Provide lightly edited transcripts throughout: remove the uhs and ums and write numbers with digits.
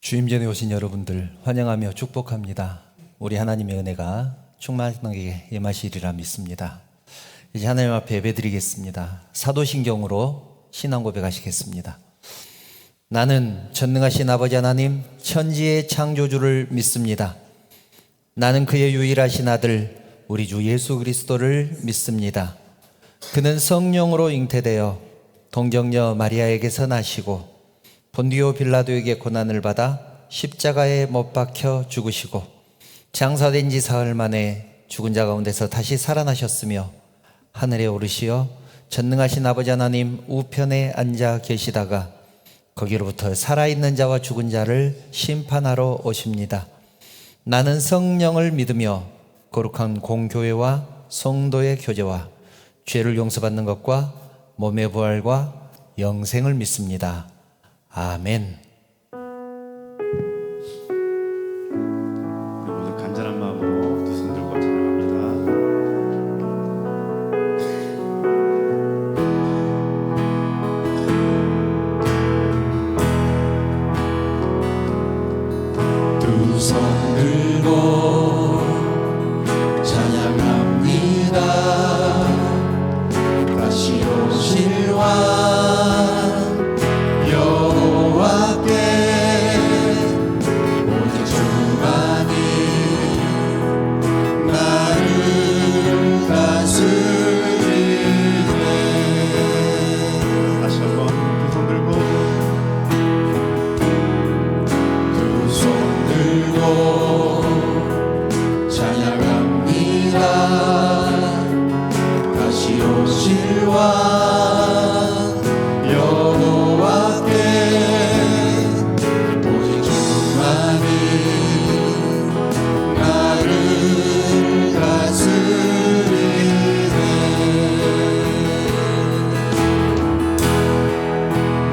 주임 전에 오신 여러분들 환영하며 축복합니다. 우리 하나님의 은혜가 충만하게 임하시리라 믿습니다. 이제 하나님 앞에 예배드리겠습니다. 사도신경으로 신앙 고백하시겠습니다. 나는 전능하신 아버지 하나님 천지의 창조주를 믿습니다. 나는 그의 유일하신 아들 우리 주 예수 그리스도를 믿습니다. 그는 성령으로 잉태되어 동정녀 마리아에게서 나시고 본디오 빌라도에게 고난을 받아 십자가에 못 박혀 죽으시고 장사된 지 사흘 만에 죽은 자 가운데서 다시 살아나셨으며 하늘에 오르시어 전능하신 아버지 하나님 우편에 앉아 계시다가 거기로부터 살아있는 자와 죽은 자를 심판하러 오십니다. 나는 성령을 믿으며 거룩한 공교회와 성도의 교제와 죄를 용서받는 것과 몸의 부활과 영생을 믿습니다. 아멘. 모두 간절한 마음으로 두 손 들고 찬양합니다. 두 손 들고 찬양합니다. 다시 오실 왕 여호와께 오직 주만이 나를 다스리네. 다시 한번 두 손 들고 두 손 들고 찬양합니다. 다시 오실 왕 여호와께 오직 주만이 나를 다스리네.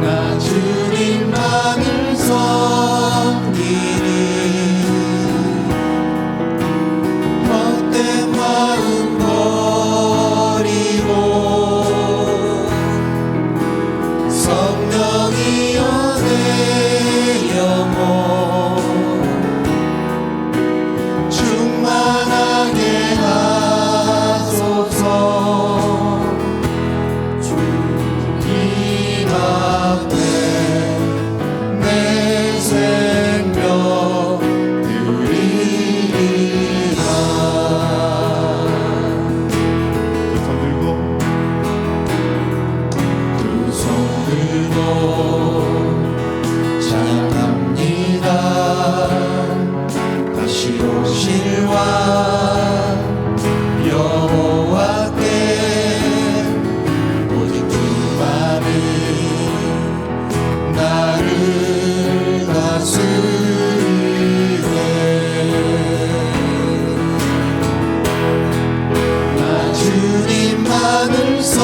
나 주님만을 섬기니 헛된 마음 버리고 성령이여 내 영혼 충만하게 하소서. 주님 앞에 내 생명 드리리라. 두 손 들고 두 손 들고 찬양합니다. 다시 오실 왕 여호와께 오직 주만이 나를 다스리네. 나 주님만을 섬기니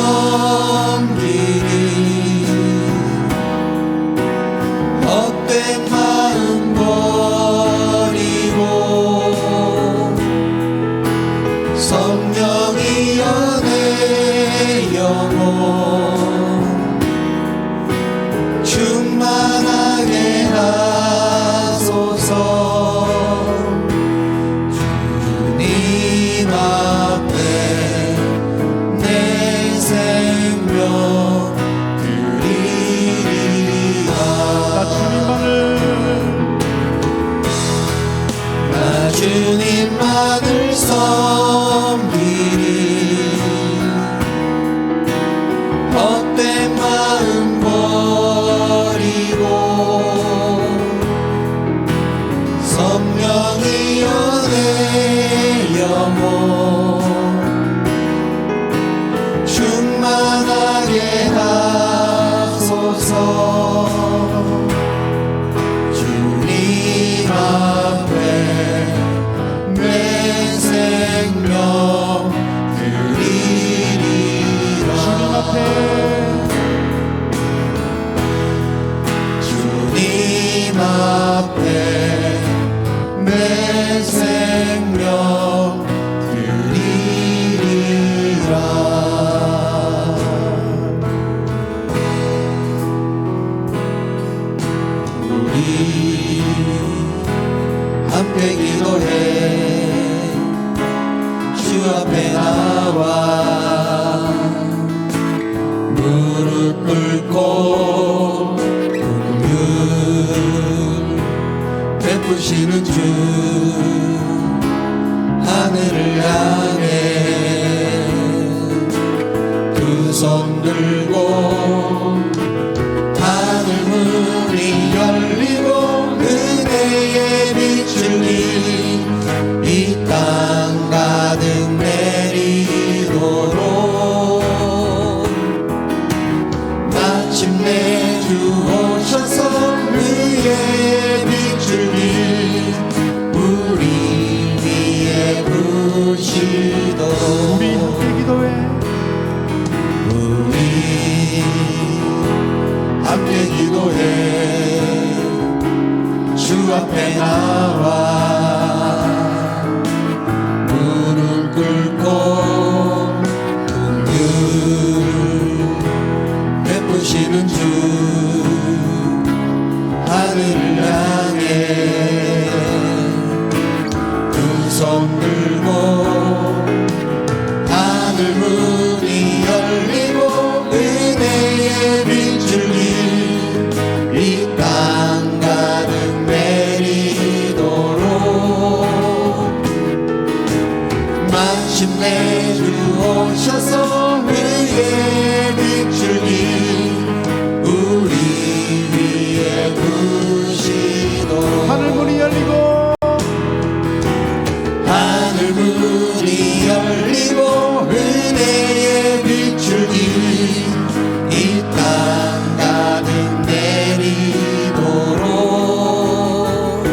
헛된 마음 버리고 성령이여 내 영혼 충만하게 하소서. 주님 앞에 내 생명 드리리라. 나 주님만을 섬기니 나와 무릎 꿇고 긍휼 베푸시는 주 하늘을 향해 두 손 들고 하늘 문이 열리고 은혜의 빛줄이 이 땅 가득 내리도록 마침내 주 오셔서 의의 빛줄이 우리 위에 부시도록 우리 함께 기도해. 우리 함께 기도해 주 앞에 나와 무릎 꿇고 긍휼 베푸시는 주 하늘을 향해 두 손 들고 하늘 문이 열리고 은혜의 빛줄이 이 땅 가득 내리도록 마침내 주 오셔서 의의 빛줄이 우리 위에 부시도록 하늘 문이 열리고 하늘 문이 열리고 은혜의 빛줄이 이 땅 가득 내리도록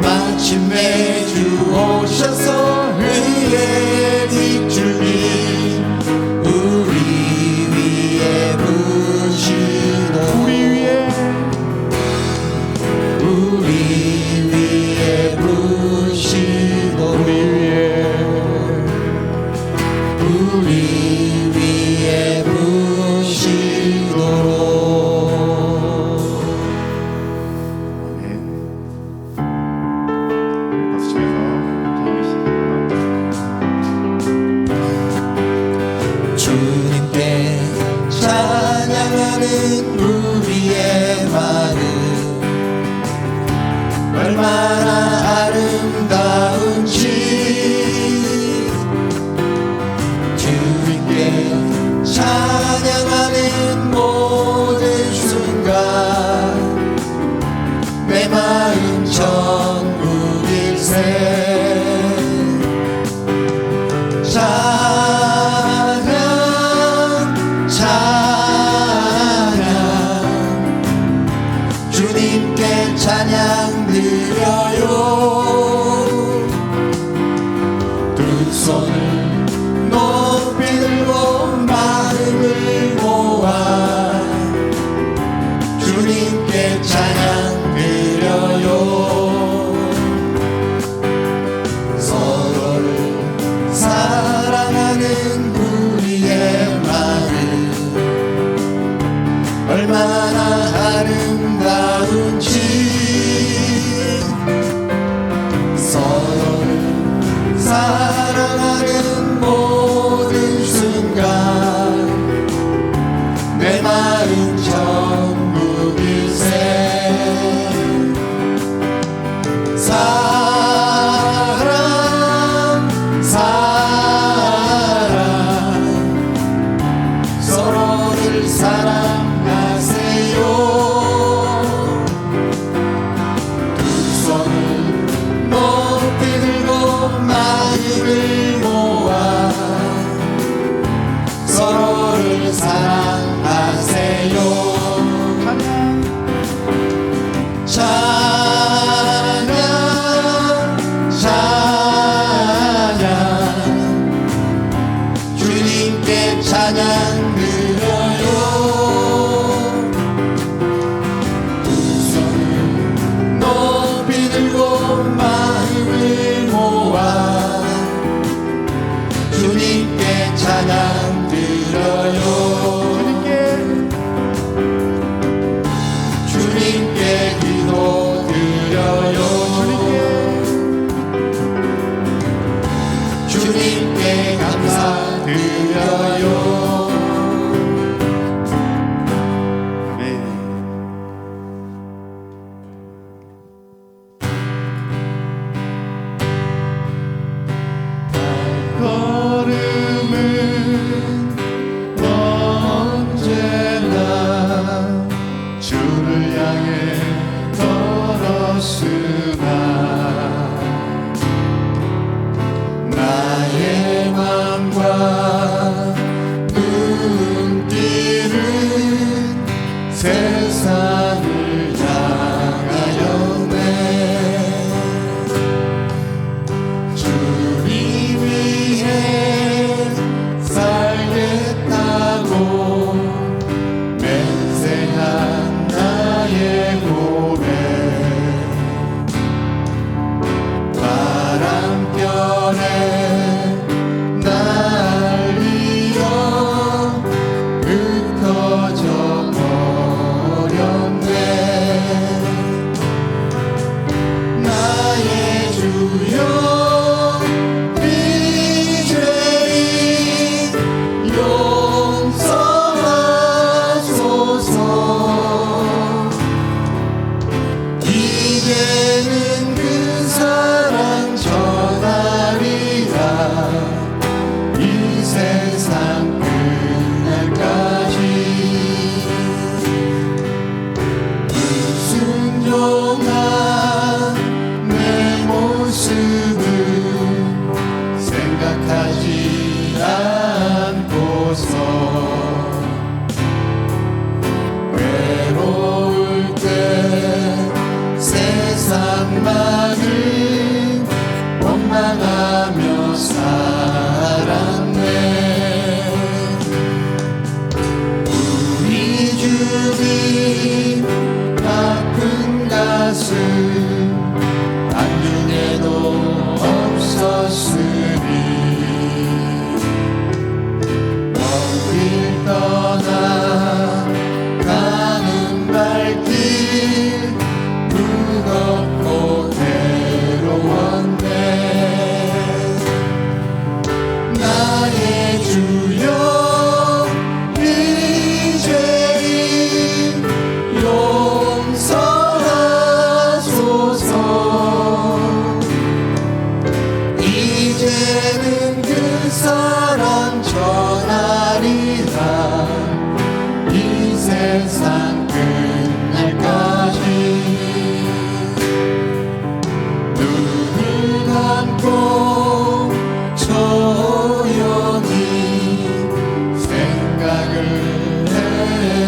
마침내 주 오셔서 의의 빛줄이 우리 위에 부시도록 우리 위에 우리 위에 부시도록 우리 위에 우리 위에 부시도록 아멘. 박수 치면서 주님께 찬양하는 우리의 마음 얼마나 아름다운지 주님께 찬양하는 모든 순간 내 마음 천국일세 찬양 찬양 주님께 찬양 드려요 두 손을 높이 들고 마음을 모아 주님께 찬양 드려요 서로를 사랑하는 우리의 마음 얼마나 아름다운지 서로를 사랑하는 모든 순간 내 마음 천국일세 사랑 사랑 서로를 사랑하세요 두 손을 높이 들고 마음을 모아 서로를 사랑하세요 찬양 찬양 주님께 찬양 드려요 두 손을 높이 들고 마음을 모아 주님께 찬양 드려요 주님께 기도 드려요 주님께 주님께 감사드려요. 아멘. 걸음은 언제나 주를 향해 걸었으나 나의 맘과 눈길은 세상을 향하였네. 주님 위해 살겠다고 맹세한 나의 고백, 바람결에 날리어 흩어져 버렸네. 나의 주여 이제는 용서하소서. 이제는 그 사랑 전하리라. 이 세상 끝날까지 불순종한 내 모습을 생각하지 않고서 외로울 때 세상만을 원망하며 살았네. 우리 주님 아픈 가슴 안중에도 없었으니 멀리 떠나 가는 발길 무겁고 괴로웠네. 나의 주여 이제는 용서하소서. 이제는 그 사랑 전하리라. 이 세상 끝날까지 눈을 감고 조용히 생각을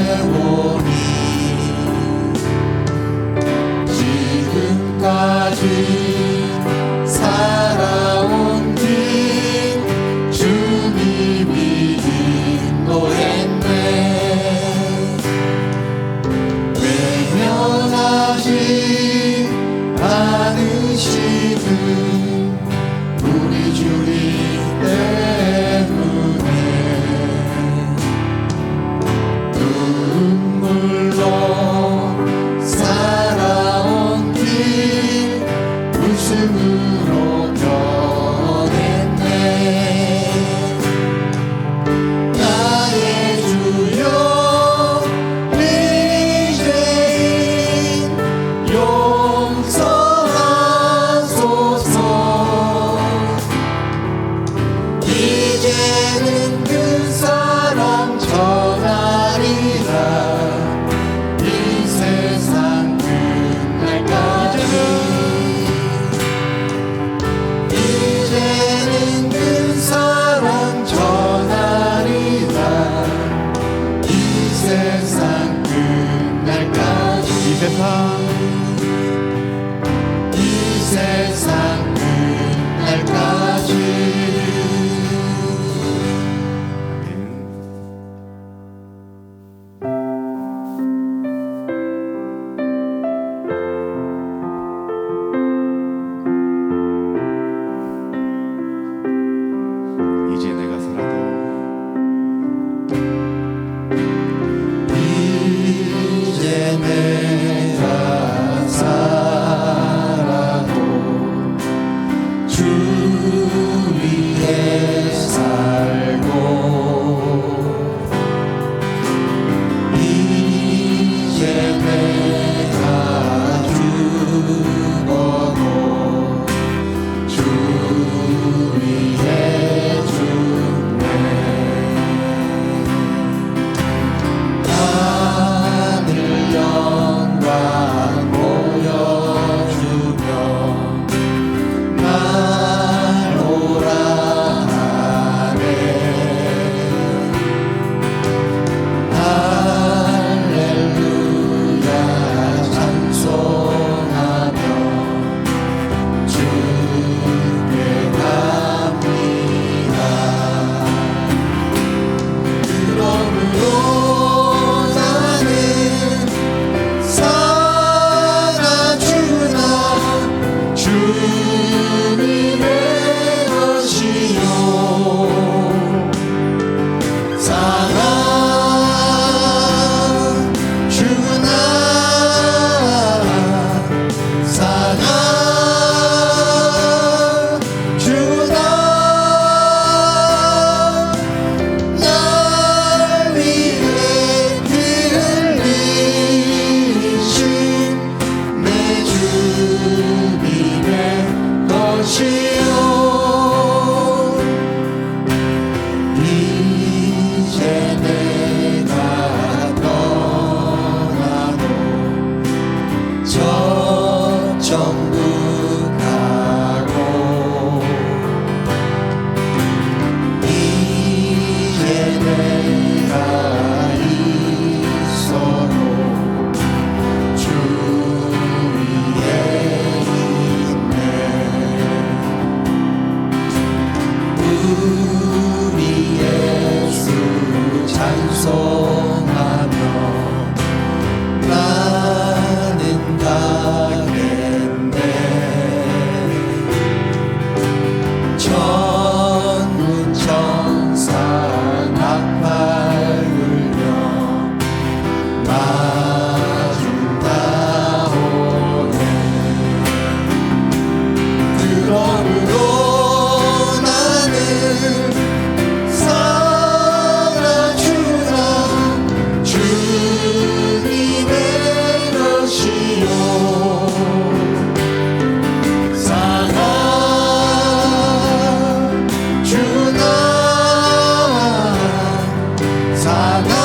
해보니 지금까지 살아온 길 주님이 인도했네. 이제 내가 떠나고 저정부 가고 이제 내가 있어도 주 위에 있네. 우리 예수 찬송하며 나는 가겠네. 천군 천사 나팔 울려 마중 나오네. 그러므로 나는 살아주라. 주님의 것이요 살아주나 살아주나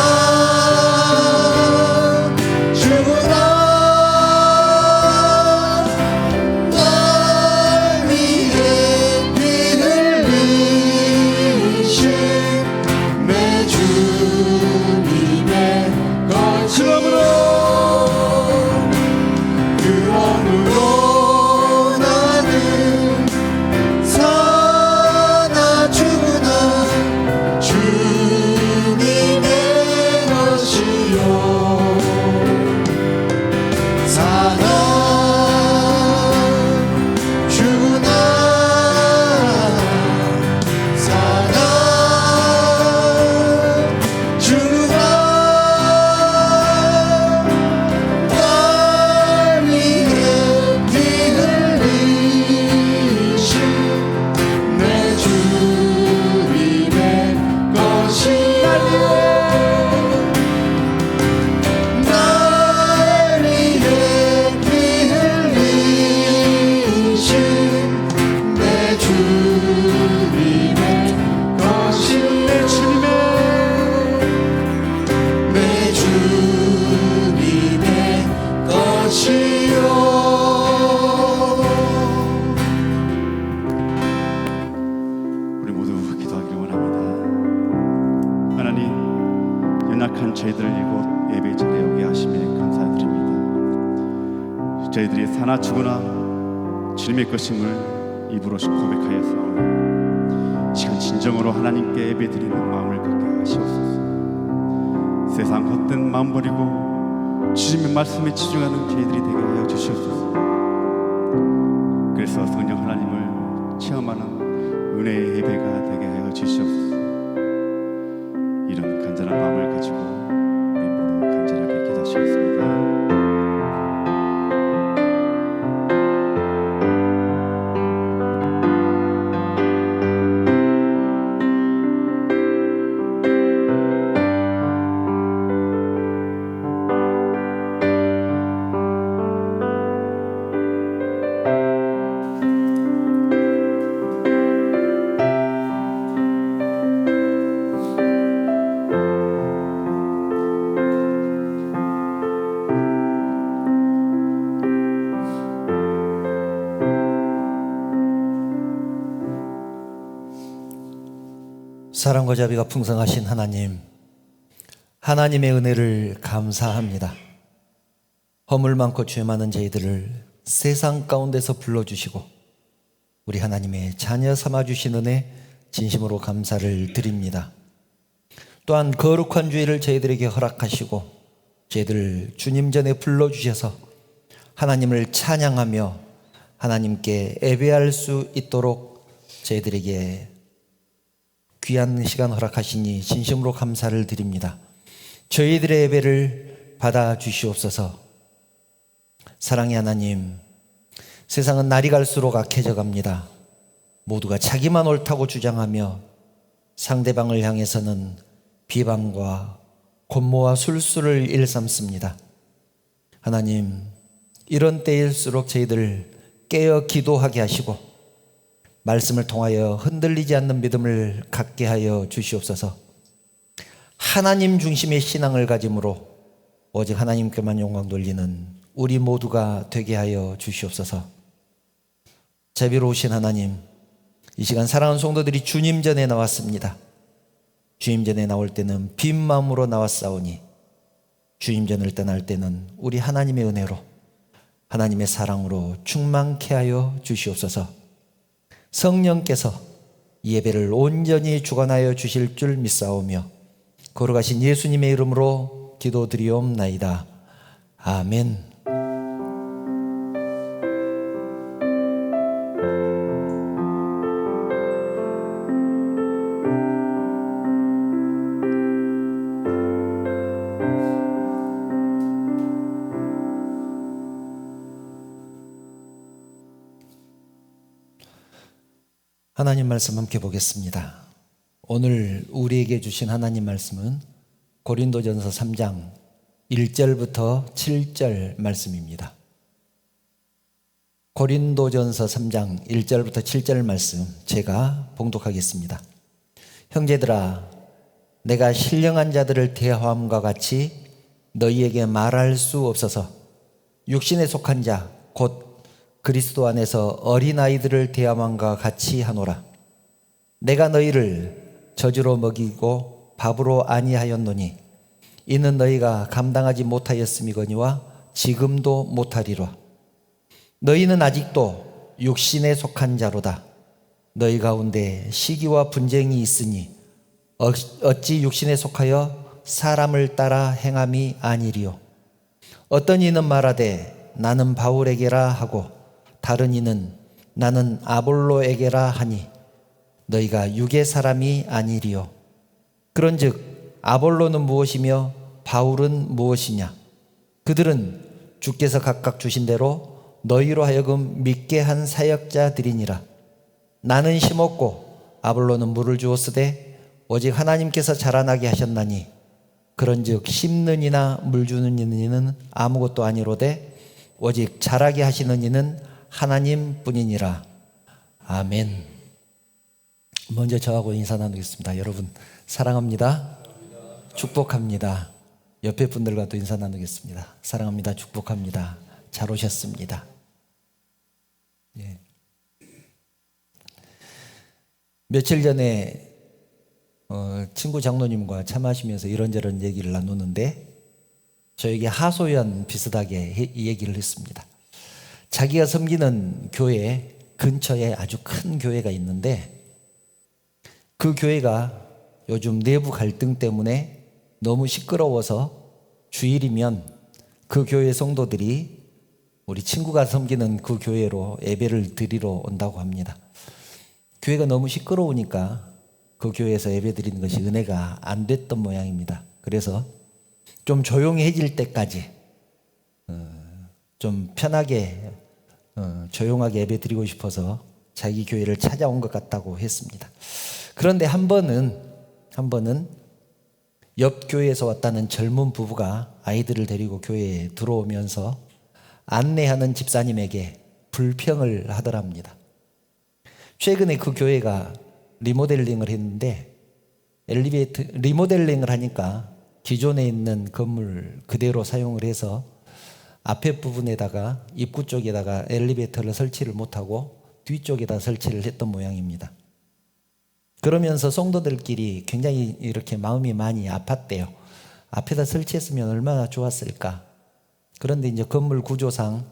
날 위해 피 흘리신 내 주님의 것이요 그러므로 나는 살아주나. 주님의 것이요 살아주나 살아주나 날 위해 피 흘리신 내 주님의 것이요 날 위해 피 흘리신 내 주님의 것이요 내 주님의 것이요. 우리 모두 기도하기를 원합니다. 하나님, 연약한 저희들을 이곳 예배 자리에 오게 하심에 감사드립니다. 저희들이 사나 죽으나 주님의 것임을 입으로씩 고백하였사오니 시간 진정으로 하나님께 예배드리는 마음을 갖게 하시옵소서. 세상 헛된 마음 버리고 주님의 말씀에 집중하는 저희들이 되게 하여 주시옵소서. 그래서 성령 하나님을 체험하는 은혜의 예배가 되게 하여 주시옵소서. 이런 간절한 마음을 가지고 우리 모두 간절하게 기도하시겠습니다. 사랑과 자비가 풍성하신 하나님, 하나님의 은혜를 감사합니다. 허물 많고 죄 많은 저희들을 세상 가운데서 불러주시고 우리 하나님의 자녀 삼아주신 은혜 진심으로 감사를 드립니다. 또한 거룩한 주일을 저희들에게 허락하시고 저희들을 주님 전에 불러주셔서 하나님을 찬양하며 하나님께 예배할 수 있도록 저희들에게 귀한 시간 허락하시니 진심으로 감사를 드립니다. 저희들의 예배를 받아주시옵소서. 사랑의 하나님, 세상은 날이 갈수록 악해져 갑니다. 모두가 자기만 옳다고 주장하며 상대방을 향해서는 비방과 곤모와 술수를 일삼습니다. 하나님, 이런 때일수록 저희들 깨어 기도하게 하시고 말씀을 통하여 흔들리지 않는 믿음을 갖게 하여 주시옵소서. 하나님 중심의 신앙을 가짐으로 오직 하나님께만 영광 돌리는 우리 모두가 되게 하여 주시옵소서. 자비로우신 하나님, 이 시간 사랑하는 성도들이 주님 전에 나왔습니다. 주님 전에 나올 때는 빈 마음으로 나왔사오니 주님 전을 떠날 때는 우리 하나님의 은혜로 하나님의 사랑으로 충만케 하여 주시옵소서. 성령께서 예배를 온전히 주관하여 주실 줄 믿사오며 거룩하신 예수님의 이름으로 기도드리옵나이다. 아멘. 하나님 말씀 함께 보겠습니다. 오늘 우리에게 주신 하나님 말씀은 고린도전서 3장 1절부터 7절 말씀입니다. 고린도전서 3장 1절부터 7절 말씀 제가 봉독하겠습니다. 형제들아, 내가 신령한 자들을 대하함과 같이 너희에게 말할 수 없어서 육신에 속한 자 곧 그리스도 안에서 어린아이들을 대함과 같이 하노라. 내가 너희를 저주로 먹이고 밥으로 아니하였노니 이는 너희가 감당하지 못하였음이거니와 지금도 못하리라. 너희는 아직도 육신에 속한 자로다. 너희 가운데 시기와 분쟁이 있으니 어찌 육신에 속하여 사람을 따라 행함이 아니리요. 어떤 이는 말하되 나는 바울에게라 하고 다른 이는 나는 아볼로에게라 하니 너희가 육의 사람이 아니리요. 그런즉 아볼로는 무엇이며 바울은 무엇이냐? 그들은 주께서 각각 주신 대로 너희로 하여금 믿게 한 사역자들이니라. 나는 심었고 아볼로는 물을 주었으되 오직 하나님께서 자라나게 하셨나니 그런즉 심는 이나 물 주는 이는 아무것도 아니로되 오직 자라게 하시는 이는 하나님뿐이니라. 아멘. 먼저 저하고 인사 나누겠습니다. 여러분 사랑합니다. 축복합니다. 옆에 분들과도 인사 나누겠습니다. 사랑합니다. 축복합니다. 잘 오셨습니다. 예. 며칠 전에 친구 장로님과 차 마시면서 이런저런 얘기를 나누는데 저에게 하소연 비슷하게 이 얘기를 했습니다. 자기가 섬기는 교회 근처에 아주 큰 교회가 있는데 그 교회가 요즘 내부 갈등 때문에 너무 시끄러워서 주일이면 그 교회 성도들이 우리 친구가 섬기는 그 교회로 예배를 드리러 온다고 합니다. 교회가 너무 시끄러우니까 그 교회에서 예배 드리는 것이 은혜가 안 됐던 모양입니다. 그래서 좀 조용해질 때까지 좀 편하게 조용하게 예배 드리고 싶어서 자기 교회를 찾아온 것 같다고 했습니다. 그런데 한 번은 옆 교회에서 왔다는 젊은 부부가 아이들을 데리고 교회에 들어오면서 안내하는 집사님에게 불평을 하더랍니다. 최근에 그 교회가 리모델링을 했는데 리모델링을 하니까 기존에 있는 건물 그대로 사용을 해서 앞에 부분에다가 입구 쪽에다가 엘리베이터를 설치를 못하고 뒤쪽에다 설치를 했던 모양입니다. 그러면서 성도들끼리 굉장히 이렇게 마음이 많이 아팠대요. 앞에다 설치했으면 얼마나 좋았을까. 그런데 이제 건물 구조상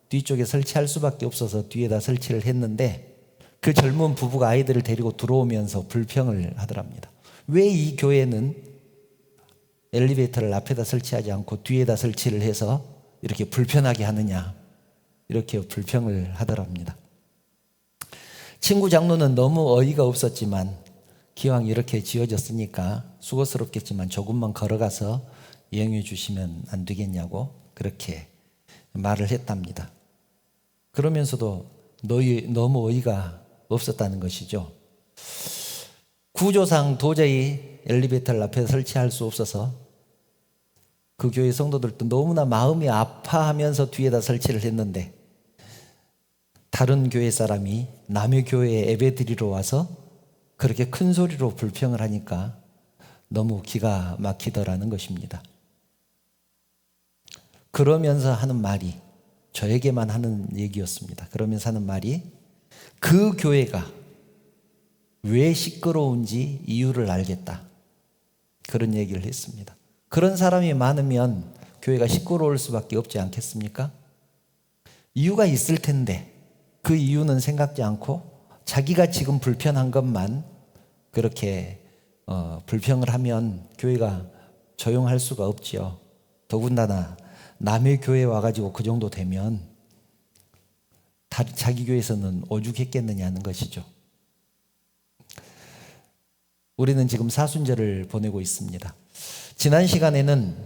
뒤쪽에 설치할 수밖에 없어서 뒤에다 설치를 했는데 그 젊은 부부가 아이들을 데리고 들어오면서 불평을 하더랍니다. 왜 이 교회는 엘리베이터를 앞에다 설치하지 않고 뒤에다 설치를 해서 이렇게 불편하게 하느냐, 이렇게 불평을 하더랍니다. 친구 장로는 너무 어이가 없었지만 기왕 이렇게 지어졌으니까 수고스럽겠지만 조금만 걸어가서 이용해 주시면 안 되겠냐고 그렇게 말을 했답니다. 그러면서도 너무 어이가 없었다는 것이죠. 구조상 도저히 엘리베이터를 앞에 설치할 수 없어서 그 교회 성도들도 너무나 마음이 아파하면서 뒤에다 설치를 했는데 다른 교회 사람이 남의 교회에 예배드리러 와서 그렇게 큰 소리로 불평을 하니까 너무 기가 막히더라는 것입니다. 그러면서 하는 말이, 저에게만 하는 얘기였습니다. 그러면서 하는 말이, 그 교회가 왜 시끄러운지 이유를 알겠다, 그런 얘기를 했습니다. 그런 사람이 많으면 교회가 시끄러울 수밖에 없지 않겠습니까? 이유가 있을 텐데 그 이유는 생각지 않고 자기가 지금 불편한 것만 그렇게 불평을 하면 교회가 조용할 수가 없지요. 더군다나 남의 교회에 와가지고 그 정도 되면 자기 교회에서는 오죽했겠느냐는 것이죠. 우리는 지금 사순절을 보내고 있습니다. 지난 시간에는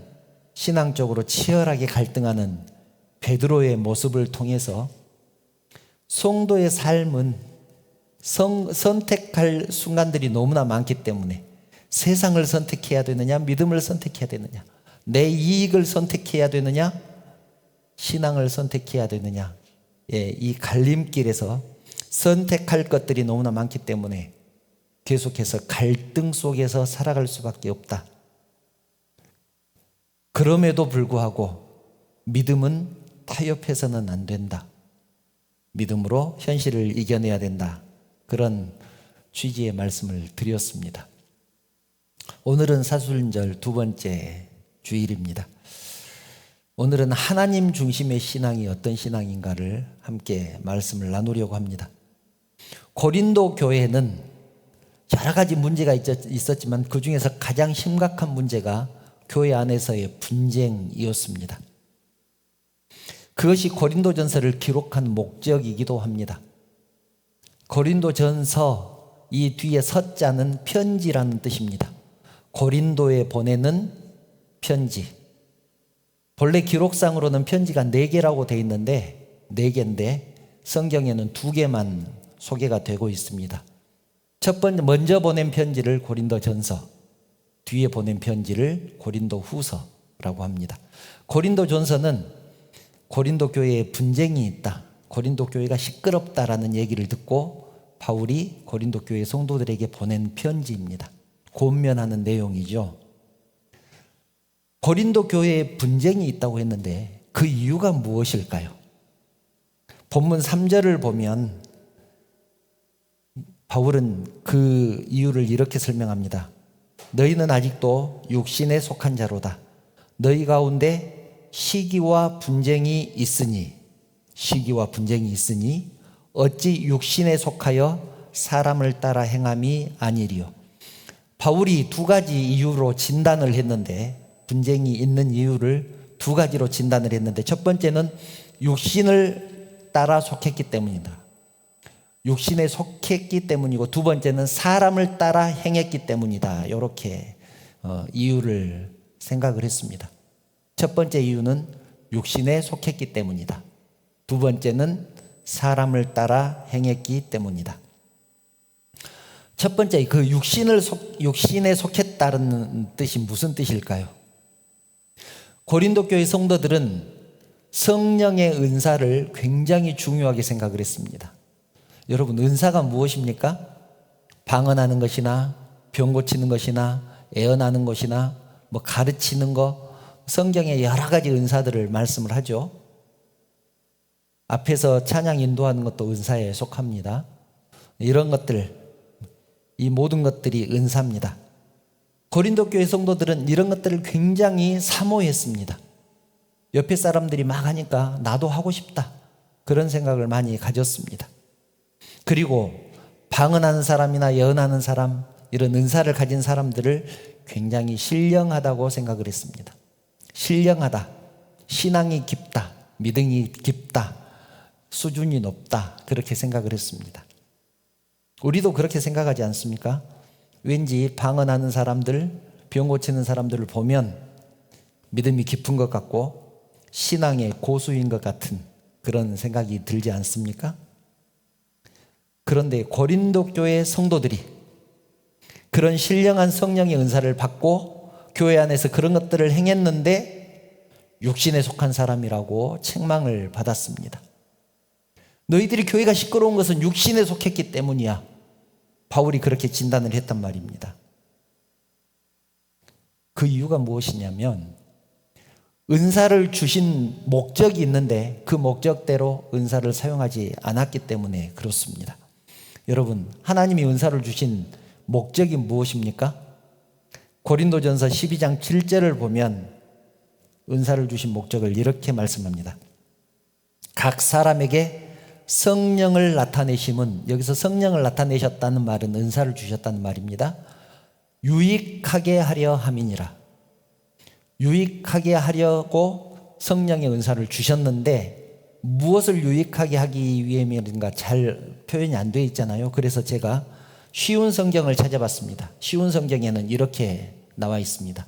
신앙적으로 치열하게 갈등하는 베드로의 모습을 통해서 성도의 삶은 선택할 순간들이 너무나 많기 때문에 세상을 선택해야 되느냐, 믿음을 선택해야 되느냐, 내 이익을 선택해야 되느냐, 신앙을 선택해야 되느냐, 이 갈림길에서 선택할 것들이 너무나 많기 때문에 계속해서 갈등 속에서 살아갈 수밖에 없다. 그럼에도 불구하고 믿음은 타협해서는 안 된다. 믿음으로 현실을 이겨내야 된다. 그런 취지의 말씀을 드렸습니다. 오늘은 사순절 두 번째 주일입니다. 오늘은 하나님 중심의 신앙이 어떤 신앙인가를 함께 말씀을 나누려고 합니다. 고린도 교회는 여러 가지 문제가 있었지만 그 중에서 가장 심각한 문제가 교회 안에서의 분쟁이었습니다. 그것이 고린도전서를 기록한 목적이기도 합니다. 고린도전서, 이 뒤에 서자는 편지라는 뜻입니다. 고린도에 보내는 편지. 본래 기록상으로는 편지가 4개라고 되어 있는데 4개인데 성경에는 2개만 소개가 되고 있습니다. 첫 번째, 먼저 보낸 편지를 고린도전서, 뒤에 보낸 편지를 고린도후서라고 합니다. 고린도전서는 고린도 교회에 분쟁이 있다, 고린도 교회가 시끄럽다라는 얘기를 듣고 바울이 고린도 교회 성도들에게 보낸 편지입니다. 권면하는 내용이죠. 고린도 교회에 분쟁이 있다고 했는데 그 이유가 무엇일까요? 본문 3절을 보면 바울은 그 이유를 이렇게 설명합니다. 너희는 아직도 육신에 속한 자로다. 너희 가운데 시기와 분쟁이 있으니 어찌 육신에 속하여 사람을 따라 행함이 아니리요. 바울이 2가지 이유로 진단을 했는데, 분쟁이 있는 이유를 2가지로 진단을 했는데, 첫 번째는 육신을 따라 속했기 때문이다. 육신에 속했기 때문이고, 2번째는 사람을 따라 행했기 때문이다. 이렇게 이유를 생각을 했습니다. 첫 번째 이유는 육신에 속했기 때문이다. 2번째는 사람을 따라 행했기 때문이다. 첫 번째, 그 육신에 속했다는 뜻이 무슨 뜻일까요? 고린도 교회 성도들은 성령의 은사를 굉장히 중요하게 생각을 했습니다. 여러분, 은사가 무엇입니까? 방언하는 것이나 병 고치는 것이나 애언하는 것이나 가르치는 것, 성경에 여러 가지 은사들을 말씀을 하죠. 앞에서 찬양 인도하는 것도 은사에 속합니다. 이런 것들, 이 모든 것들이 은사입니다. 고린도 교회 성도들은 이런 것들을 굉장히 사모했습니다. 옆에 사람들이 막 하니까 나도 하고 싶다, 그런 생각을 많이 가졌습니다. 그리고 방언하는 사람이나 예언하는 사람, 이런 은사를 가진 사람들을 굉장히 신령하다고 생각을 했습니다. 신령하다, 신앙이 깊다, 믿음이 깊다, 수준이 높다, 그렇게 생각을 했습니다. 우리도 그렇게 생각하지 않습니까? 왠지 방언하는 사람들, 병 고치는 사람들을 보면 믿음이 깊은 것 같고 신앙의 고수인 것 같은 그런 생각이 들지 않습니까? 그런데 고린도 교회 성도들이 그런 신령한 성령의 은사를 받고 교회 안에서 그런 것들을 행했는데 육신에 속한 사람이라고 책망을 받았습니다. 너희들이 교회가 시끄러운 것은 육신에 속했기 때문이야. 바울이 그렇게 진단을 했단 말입니다. 그 이유가 무엇이냐면 은사를 주신 목적이 있는데 그 목적대로 은사를 사용하지 않았기 때문에 그렇습니다. 여러분, 하나님이 은사를 주신 목적이 무엇입니까? 고린도전서 12장 7절을 보면 은사를 주신 목적을 이렇게 말씀합니다. 각 사람에게 성령을 나타내심은, 여기서 성령을 나타내셨다는 말은 은사를 주셨다는 말입니다. 유익하게 하려 함이니라. 유익하게 하려고 성령의 은사를 주셨는데 무엇을 유익하게 하기 위함인가 잘 표현이 안 되어 있잖아요. 그래서 제가 쉬운 성경을 찾아봤습니다. 쉬운 성경에는 이렇게 나와 있습니다.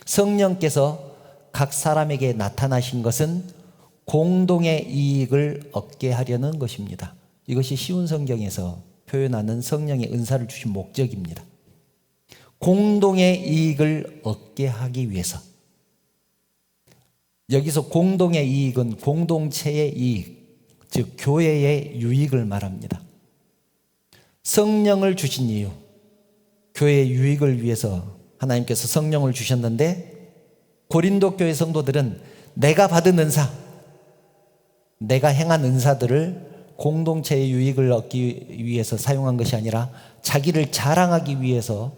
성령께서 각 사람에게 나타나신 것은 공동의 이익을 얻게 하려는 것입니다. 이것이 쉬운 성경에서 표현하는 성령의 은사를 주신 목적입니다. 공동의 이익을 얻게 하기 위해서. 여기서 공동의 이익은 공동체의 이익, 즉 교회의 유익을 말합니다. 성령을 주신 이유, 교회의 유익을 위해서 하나님께서 성령을 주셨는데 고린도 교회 성도들은 내가 받은 은사, 내가 행한 은사들을 공동체의 유익을 얻기 위해서 사용한 것이 아니라 자기를 자랑하기 위해서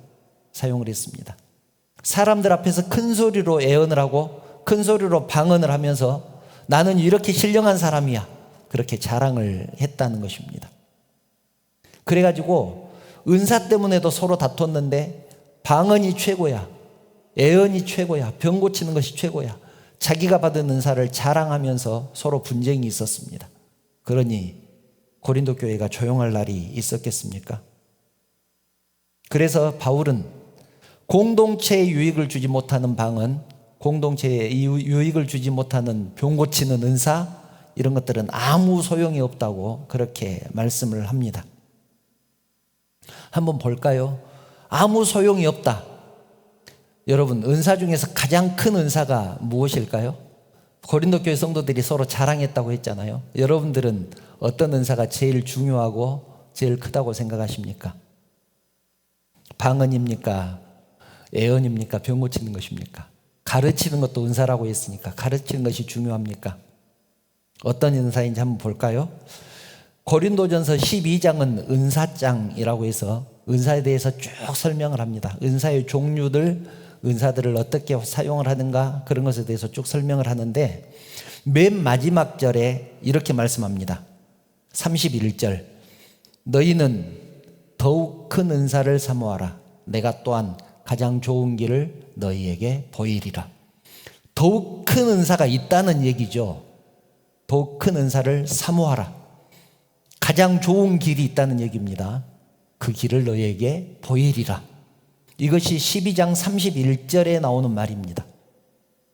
사용을 했습니다. 사람들 앞에서 큰 소리로 애언을 하고 큰 소리로 방언을 하면서 나는 이렇게 신령한 사람이야, 그렇게 자랑을 했다는 것입니다. 그래가지고 은사 때문에도 서로 다퉜는데 방언이 최고야, 애언이 최고야, 병 고치는 것이 최고야, 자기가 받은 은사를 자랑하면서 서로 분쟁이 있었습니다. 그러니 고린도 교회가 조용할 날이 있었겠습니까? 그래서 바울은 공동체에 유익을 주지 못하는 방언, 공동체에 유익을 주지 못하는 병 고치는 은사, 이런 것들은 아무 소용이 없다고 그렇게 말씀을 합니다. 한번 볼까요? 아무 소용이 없다. 여러분, 은사 중에서 가장 큰 은사가 무엇일까요? 고린도 교회 성도들이 서로 자랑했다고 했잖아요. 여러분들은 어떤 은사가 제일 중요하고 제일 크다고 생각하십니까? 방언입니까? 애언입니까? 병 고치는 것입니까? 가르치는 것도 은사라고 했으니까 가르치는 것이 중요합니까? 어떤 은사인지 한번 볼까요? 고린도전서 12장은 은사장이라고 해서 은사에 대해서 쭉 설명을 합니다. 은사의 종류들, 은사들을 어떻게 사용을 하는가, 그런 것에 대해서 쭉 설명을 하는데 맨 마지막 절에 이렇게 말씀합니다. 31절, 너희는 더욱 큰 은사를 사모하라. 내가 또한 가장 좋은 길을 너희에게 보이리라. 더욱 큰 은사가 있다는 얘기죠. 더욱 큰 은사를 사모하라. 가장 좋은 길이 있다는 얘기입니다. 그 길을 너희에게 보이리라. 이것이 12장 31절에 나오는 말입니다.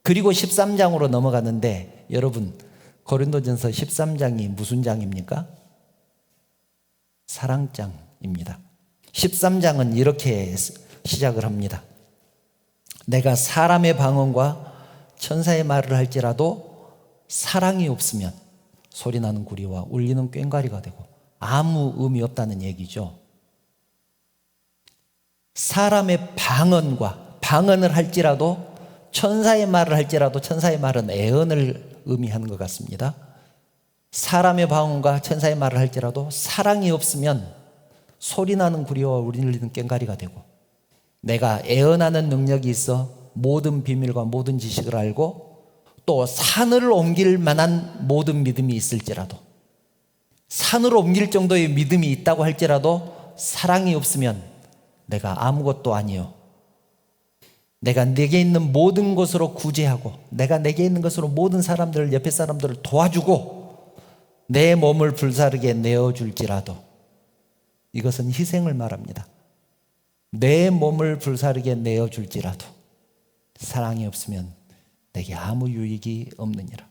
그리고 13장으로 넘어가는데 여러분, 고린도전서 13장이 무슨 장입니까? 사랑장입니다. 13장은 이렇게 시작을 합니다. 내가 사람의 방언과 천사의 말을 할지라도 사랑이 없으면 소리나는 구리와 울리는 꽹과리가 되고 아무 의미 없다는 얘기죠. 사람의 방언을 할지라도, 천사의 말을 할지라도, 천사의 말은 애언을 의미하는 것 같습니다. 사람의 방언과 천사의 말을 할지라도 사랑이 없으면 소리나는 구리와 울리는 꽹과리가 되고, 내가 애언하는 능력이 있어 모든 비밀과 모든 지식을 알고 또 산을 옮길 만한 모든 믿음이 있을지라도, 산을 옮길 정도의 믿음이 있다고 할지라도 사랑이 없으면 내가 아무것도 아니요. 내가 내게 있는 모든 것으로 구제하고 내가 내게 있는 것으로 모든 사람들을, 옆에 사람들을 도와주고 내 몸을 불사르게 내어줄지라도, 이것은 희생을 말합니다. 내 몸을 불사르게 내어줄지라도 사랑이 없으면 내게 아무 유익이 없느니라.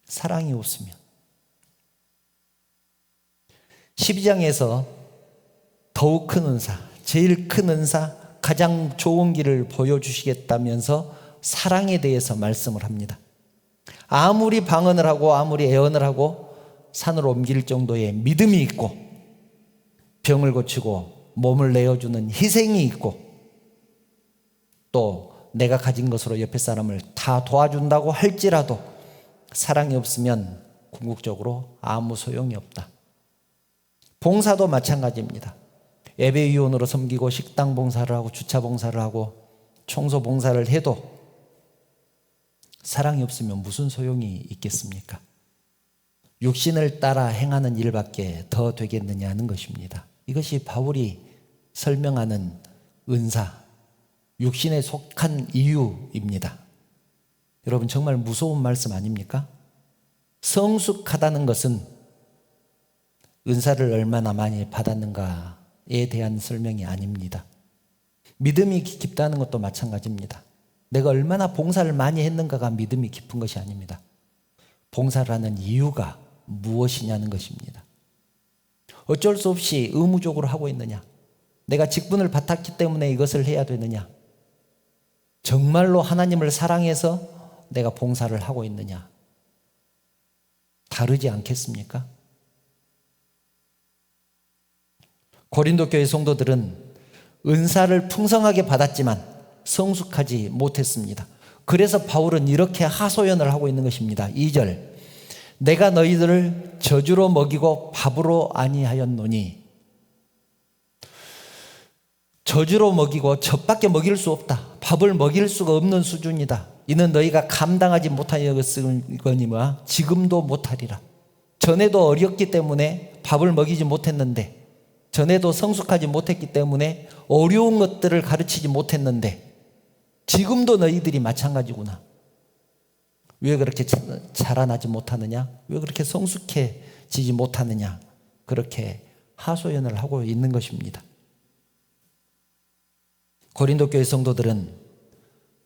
사랑이 없으면. 12장에서 더욱 큰 은사, 제일 큰 은사, 가장 좋은 길을 보여주시겠다면서 사랑에 대해서 말씀을 합니다. 아무리 방언을 하고 아무리 애언을 하고 산을 옮길 정도의 믿음이 있고, 병을 고치고 몸을 내어주는 희생이 있고, 또 내가 가진 것으로 옆에 사람을 다 도와준다고 할지라도 사랑이 없으면 궁극적으로 아무 소용이 없다. 봉사도 마찬가지입니다. 예배위원으로 섬기고 식당 봉사를 하고 주차 봉사를 하고 청소 봉사를 해도 사랑이 없으면 무슨 소용이 있겠습니까? 육신을 따라 행하는 일밖에 더 되겠느냐 하는 것입니다. 이것이 바울이 설명하는 은사, 육신에 속한 이유입니다. 여러분, 정말 무서운 말씀 아닙니까? 성숙하다는 것은 은사를 얼마나 많이 받았는가에 대한 설명이 아닙니다. 믿음이 깊다는 것도 마찬가지입니다. 내가 얼마나 봉사를 많이 했는가가 믿음이 깊은 것이 아닙니다. 봉사를 하는 이유가 무엇이냐는 것입니다. 어쩔 수 없이 의무적으로 하고 있느냐? 내가 직분을 맡았기 때문에 이것을 해야 되느냐? 정말로 하나님을 사랑해서 내가 봉사를 하고 있느냐? 다르지 않겠습니까? 고린도 교회 성도들은 은사를 풍성하게 받았지만 성숙하지 못했습니다. 그래서 바울은 이렇게 하소연을 하고 있는 것입니다. 2절, 내가 너희들을 저주로 먹이고 밥으로 아니하였노니. 저주로 먹이고 젖밖에 먹일 수 없다. 밥을 먹일 수가 없는 수준이다. 이는 너희가 감당하지 못하였거니와 지금도 못하리라. 전에도 어렸기 때문에 밥을 먹이지 못했는데, 전에도 성숙하지 못했기 때문에 어려운 것들을 가르치지 못했는데, 지금도 너희들이 마찬가지구나. 왜 그렇게 자라나지 못하느냐? 왜 그렇게 성숙해지지 못하느냐? 그렇게 하소연을 하고 있는 것입니다. 고린도 교회 성도들은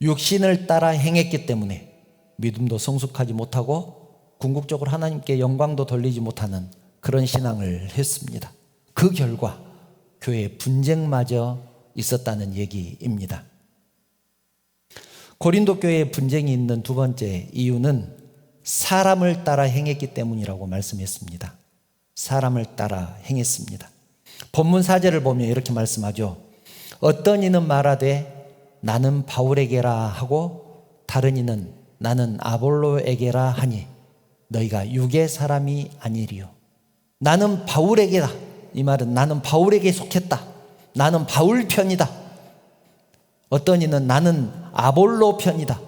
육신을 따라 행했기 때문에 믿음도 성숙하지 못하고 궁극적으로 하나님께 영광도 돌리지 못하는 그런 신앙을 했습니다. 그 결과 교회에 분쟁마저 있었다는 얘기입니다. 고린도 교회에 분쟁이 있는 두 번째 이유는 사람을 따라 행했기 때문이라고 말씀했습니다. 사람을 따라 행했습니다. 본문 4절을 보면 이렇게 말씀하죠. 어떤 이는 말하되 나는 바울에게라 하고 다른 이는 나는 아볼로에게라 하니 너희가 육의 사람이 아니리요. 나는 바울에게다. 이 말은 나는 바울에게 속했다. 나는 바울 편이다. 어떤 이는 나는 아볼로 편이다.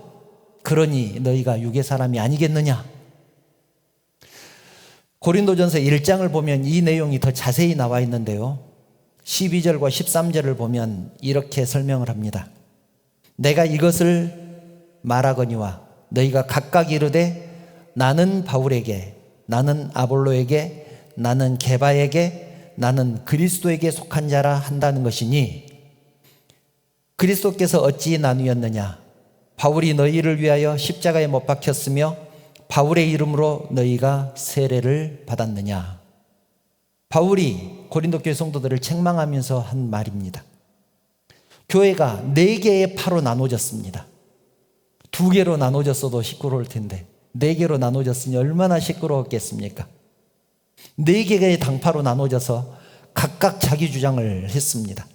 그러니 너희가 육의 사람이 아니겠느냐. 고린도전서 1장을 보면 이 내용이 더 자세히 나와 있는데요, 12절과 13절을 보면 이렇게 설명을 합니다. 내가 이것을 말하거니와 너희가 각각 이르되 나는 바울에게, 나는 아볼로에게, 나는 게바에게, 나는 그리스도에게 속한 자라 한다는 것이니, 그리스도께서 어찌 나누었느냐? 바울이 너희를 위하여 십자가에 못 박혔으며 바울의 이름으로 너희가 세례를 받았느냐? 바울이 고린도 교회 성도들을 책망하면서 한 말입니다. 교회가 4개의 파로 나눠졌습니다. 2개로 나눠졌어도 시끄러울 텐데 4개로 나눠졌으니 얼마나 시끄러웠겠습니까? 4개의 당파로 나눠져서 각각 자기 주장을 했습니다.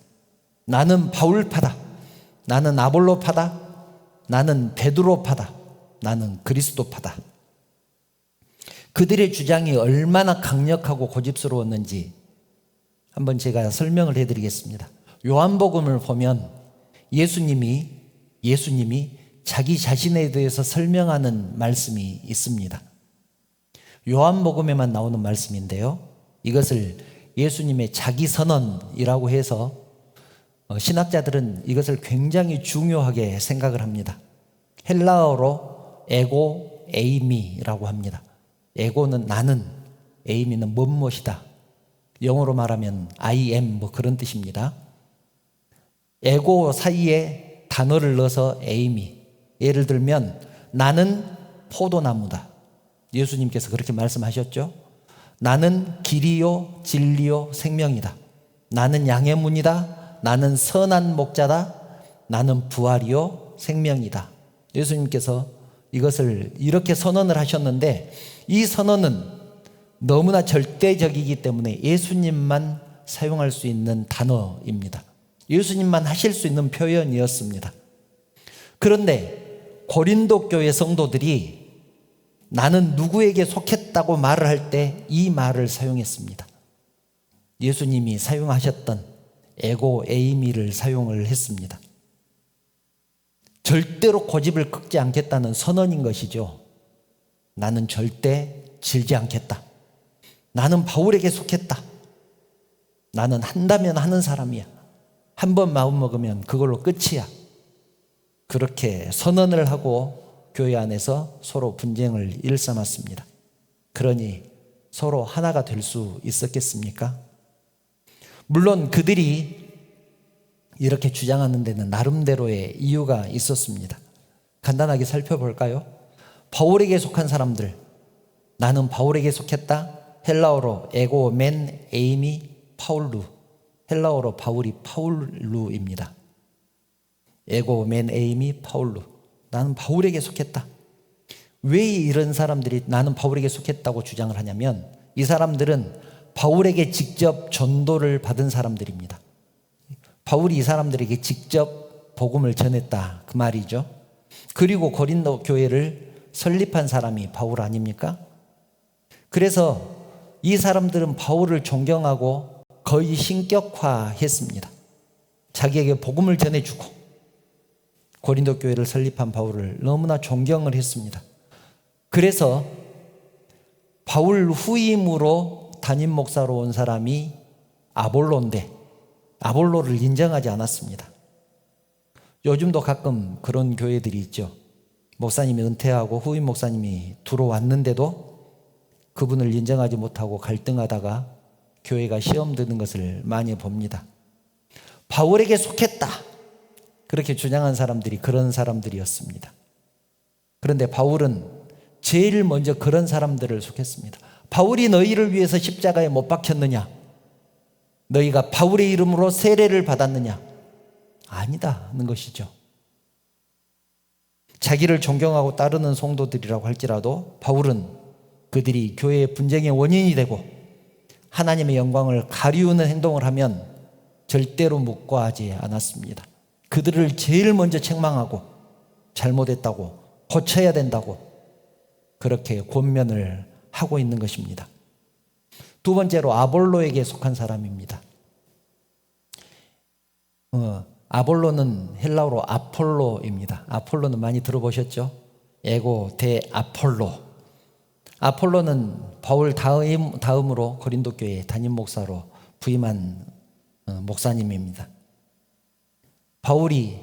나는 바울파다. 나는 아볼로파다. 나는 베드로파다. 나는 그리스도파다. 그들의 주장이 얼마나 강력하고 고집스러웠는지 한번 제가 설명을 해드리겠습니다. 요한복음을 보면 예수님이 자기 자신에 대해서 설명하는 말씀이 있습니다. 요한복음에만 나오는 말씀인데요, 이것을 예수님의 자기 선언이라고 해서 신학자들은 이것을 굉장히 중요하게 생각을 합니다. 헬라어로 에고 에이미라고 합니다. 에고는 나는, 에이미는 무엇이다. 영어로 말하면 I am 뭐 그런 뜻입니다. 에고 사이에 단어를 넣어서 에이미. 예를 들면 나는 포도나무다. 예수님께서 그렇게 말씀하셨죠. 나는 길이요 진리요 생명이다. 나는 양의 문이다. 나는 선한 목자다. 나는 부활이요 생명이다. 예수님께서 이것을 이렇게 선언을 하셨는데, 이 선언은 너무나 절대적이기 때문에 예수님만 사용할 수 있는 단어입니다. 예수님만 하실 수 있는 표현이었습니다. 그런데 고린도 교회 성도들이 나는 누구에게 속했다고 말을 할 때 이 말을 사용했습니다. 예수님이 사용하셨던 에고 에이미를 사용을 했습니다. 절대로 고집을 꺾지 않겠다는 선언인 것이죠. 나는 절대 질지 않겠다. 나는 바울에게 속했다. 나는 한다면 하는 사람이야. 한 번 마음 먹으면 그걸로 끝이야. 그렇게 선언을 하고 교회 안에서 서로 분쟁을 일삼았습니다. 그러니 서로 하나가 될 수 있었겠습니까? 물론 그들이 이렇게 주장하는 데는 나름대로의 이유가 있었습니다. 간단하게 살펴볼까요? 바울에게 속한 사람들, 나는 바울에게 속했다. 헬라어로 에고 맨 에이미 파울루, 헬라어로 바울이 파울루입니다. 에고 맨 에이미 파울루, 나는 바울에게 속했다. 왜 이런 사람들이 나는 바울에게 속했다고 주장을 하냐면 이 사람들은 바울에게 직접 전도를 받은 사람들입니다. 바울이 이 사람들에게 직접 복음을 전했다 그 말이죠. 그리고 고린도 교회를 설립한 사람이 바울 아닙니까? 그래서 이 사람들은 바울을 존경하고 거의 신격화했습니다. 자기에게 복음을 전해주고 고린도 교회를 설립한 바울을 너무나 존경을 했습니다. 그래서 바울 후임으로 담임 목사로 온 사람이 아볼로인데 아볼로를 인정하지 않았습니다. 요즘도 가끔 그런 교회들이 있죠. 목사님이 은퇴하고 후임 목사님이 들어왔는데도 그분을 인정하지 못하고 갈등하다가 교회가 시험 드는 것을 많이 봅니다. 바울에게 속했다 그렇게 주장한 사람들이 그런 사람들이었습니다. 그런데 바울은 제일 먼저 그런 사람들을 속했습니다. 바울이 너희를 위해서 십자가에 못 박혔느냐? 너희가 바울의 이름으로 세례를 받았느냐? 아니다는 것이죠. 자기를 존경하고 따르는 성도들이라고 할지라도 바울은 그들이 교회의 분쟁의 원인이 되고 하나님의 영광을 가리우는 행동을 하면 절대로 묵과하지 않았습니다. 그들을 제일 먼저 책망하고 잘못했다고 고쳐야 된다고 그렇게 권면을 하고 있는 것입니다. 두 번째로 아볼로에게 속한 사람입니다. 아볼로는 헬라어로 아폴로입니다. 아폴로는 많이 들어보셨죠? 에고 대 아폴로. 아폴로는 바울 다음으로 고린도 교회 담임 목사로 부임한 목사님입니다. 바울이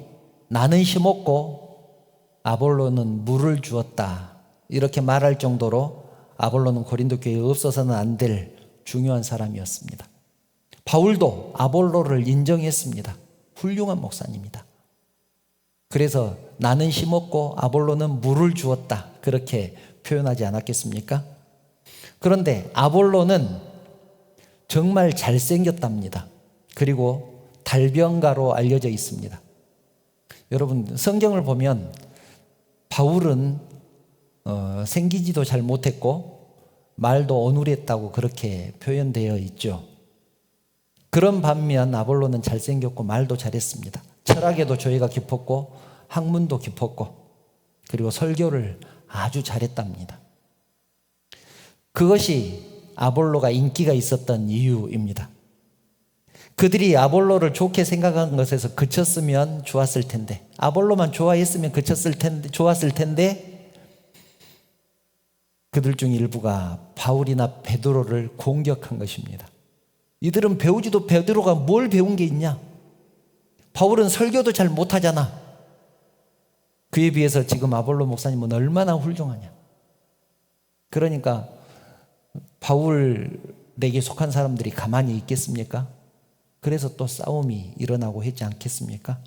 나는 심었고 아볼로는 물을 주었다 이렇게 말할 정도로 아볼로는 고린도 교회에 없어서는 안 될 중요한 사람이었습니다. 바울도 아볼로를 인정했습니다. 훌륭한 목사님이다. 그래서 나는 심었고 아볼로는 물을 주었다 그렇게 표현하지 않았겠습니까? 그런데 아볼로는 정말 잘생겼답니다. 그리고 달변가로 알려져 있습니다. 여러분 성경을 보면 바울은 생기지도 잘 못했고 말도 어눌했다고 그렇게 표현되어 있죠. 그런 반면 아볼로는 잘생겼고 말도 잘했습니다. 철학에도 조예가 깊었고 학문도 깊었고 그리고 설교를 아주 잘했답니다. 그것이 아볼로가 인기가 있었던 이유입니다. 그들이 아볼로를 좋게 생각한 것에서 그쳤으면 좋았을 텐데 아볼로만 좋아했으면 좋았을 텐데 그들 중 일부가 바울이나 베드로를 공격한 것입니다. 이들은 배우지도 베드로가 뭘 배운 게 있냐? 바울은 설교도 잘 못하잖아. 그에 비해서 지금 아볼로 목사님은 얼마나 훌륭하냐. 그러니까 바울에게 속한 사람들이 가만히 있겠습니까? 그래서 또 싸움이 일어나고 했지 않겠습니까?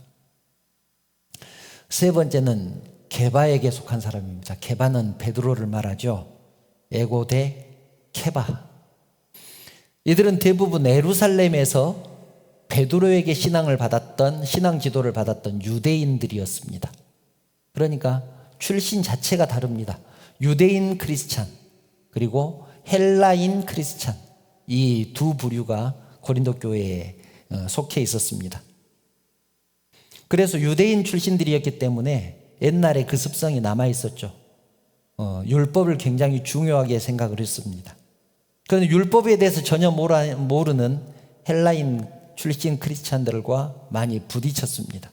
세 번째는 게바에게 속한 사람입니다. 게바는 베드로를 말하죠. 에고 대 케바. 이들은 대부분 예루살렘에서 베드로에게 신앙 지도를 받았던 유대인들이었습니다. 그러니까 출신 자체가 다릅니다. 유대인 크리스찬 그리고 헬라인 크리스찬, 이 두 부류가 고린도 교회에 속해 있었습니다. 그래서 유대인 출신들이었기 때문에 옛날에 그 습성이 남아 있었죠. 율법을 굉장히 중요하게 생각을 했습니다. 그런데 율법에 대해서 전혀 모르는 헬라인 출신 크리스찬들과 많이 부딪혔습니다.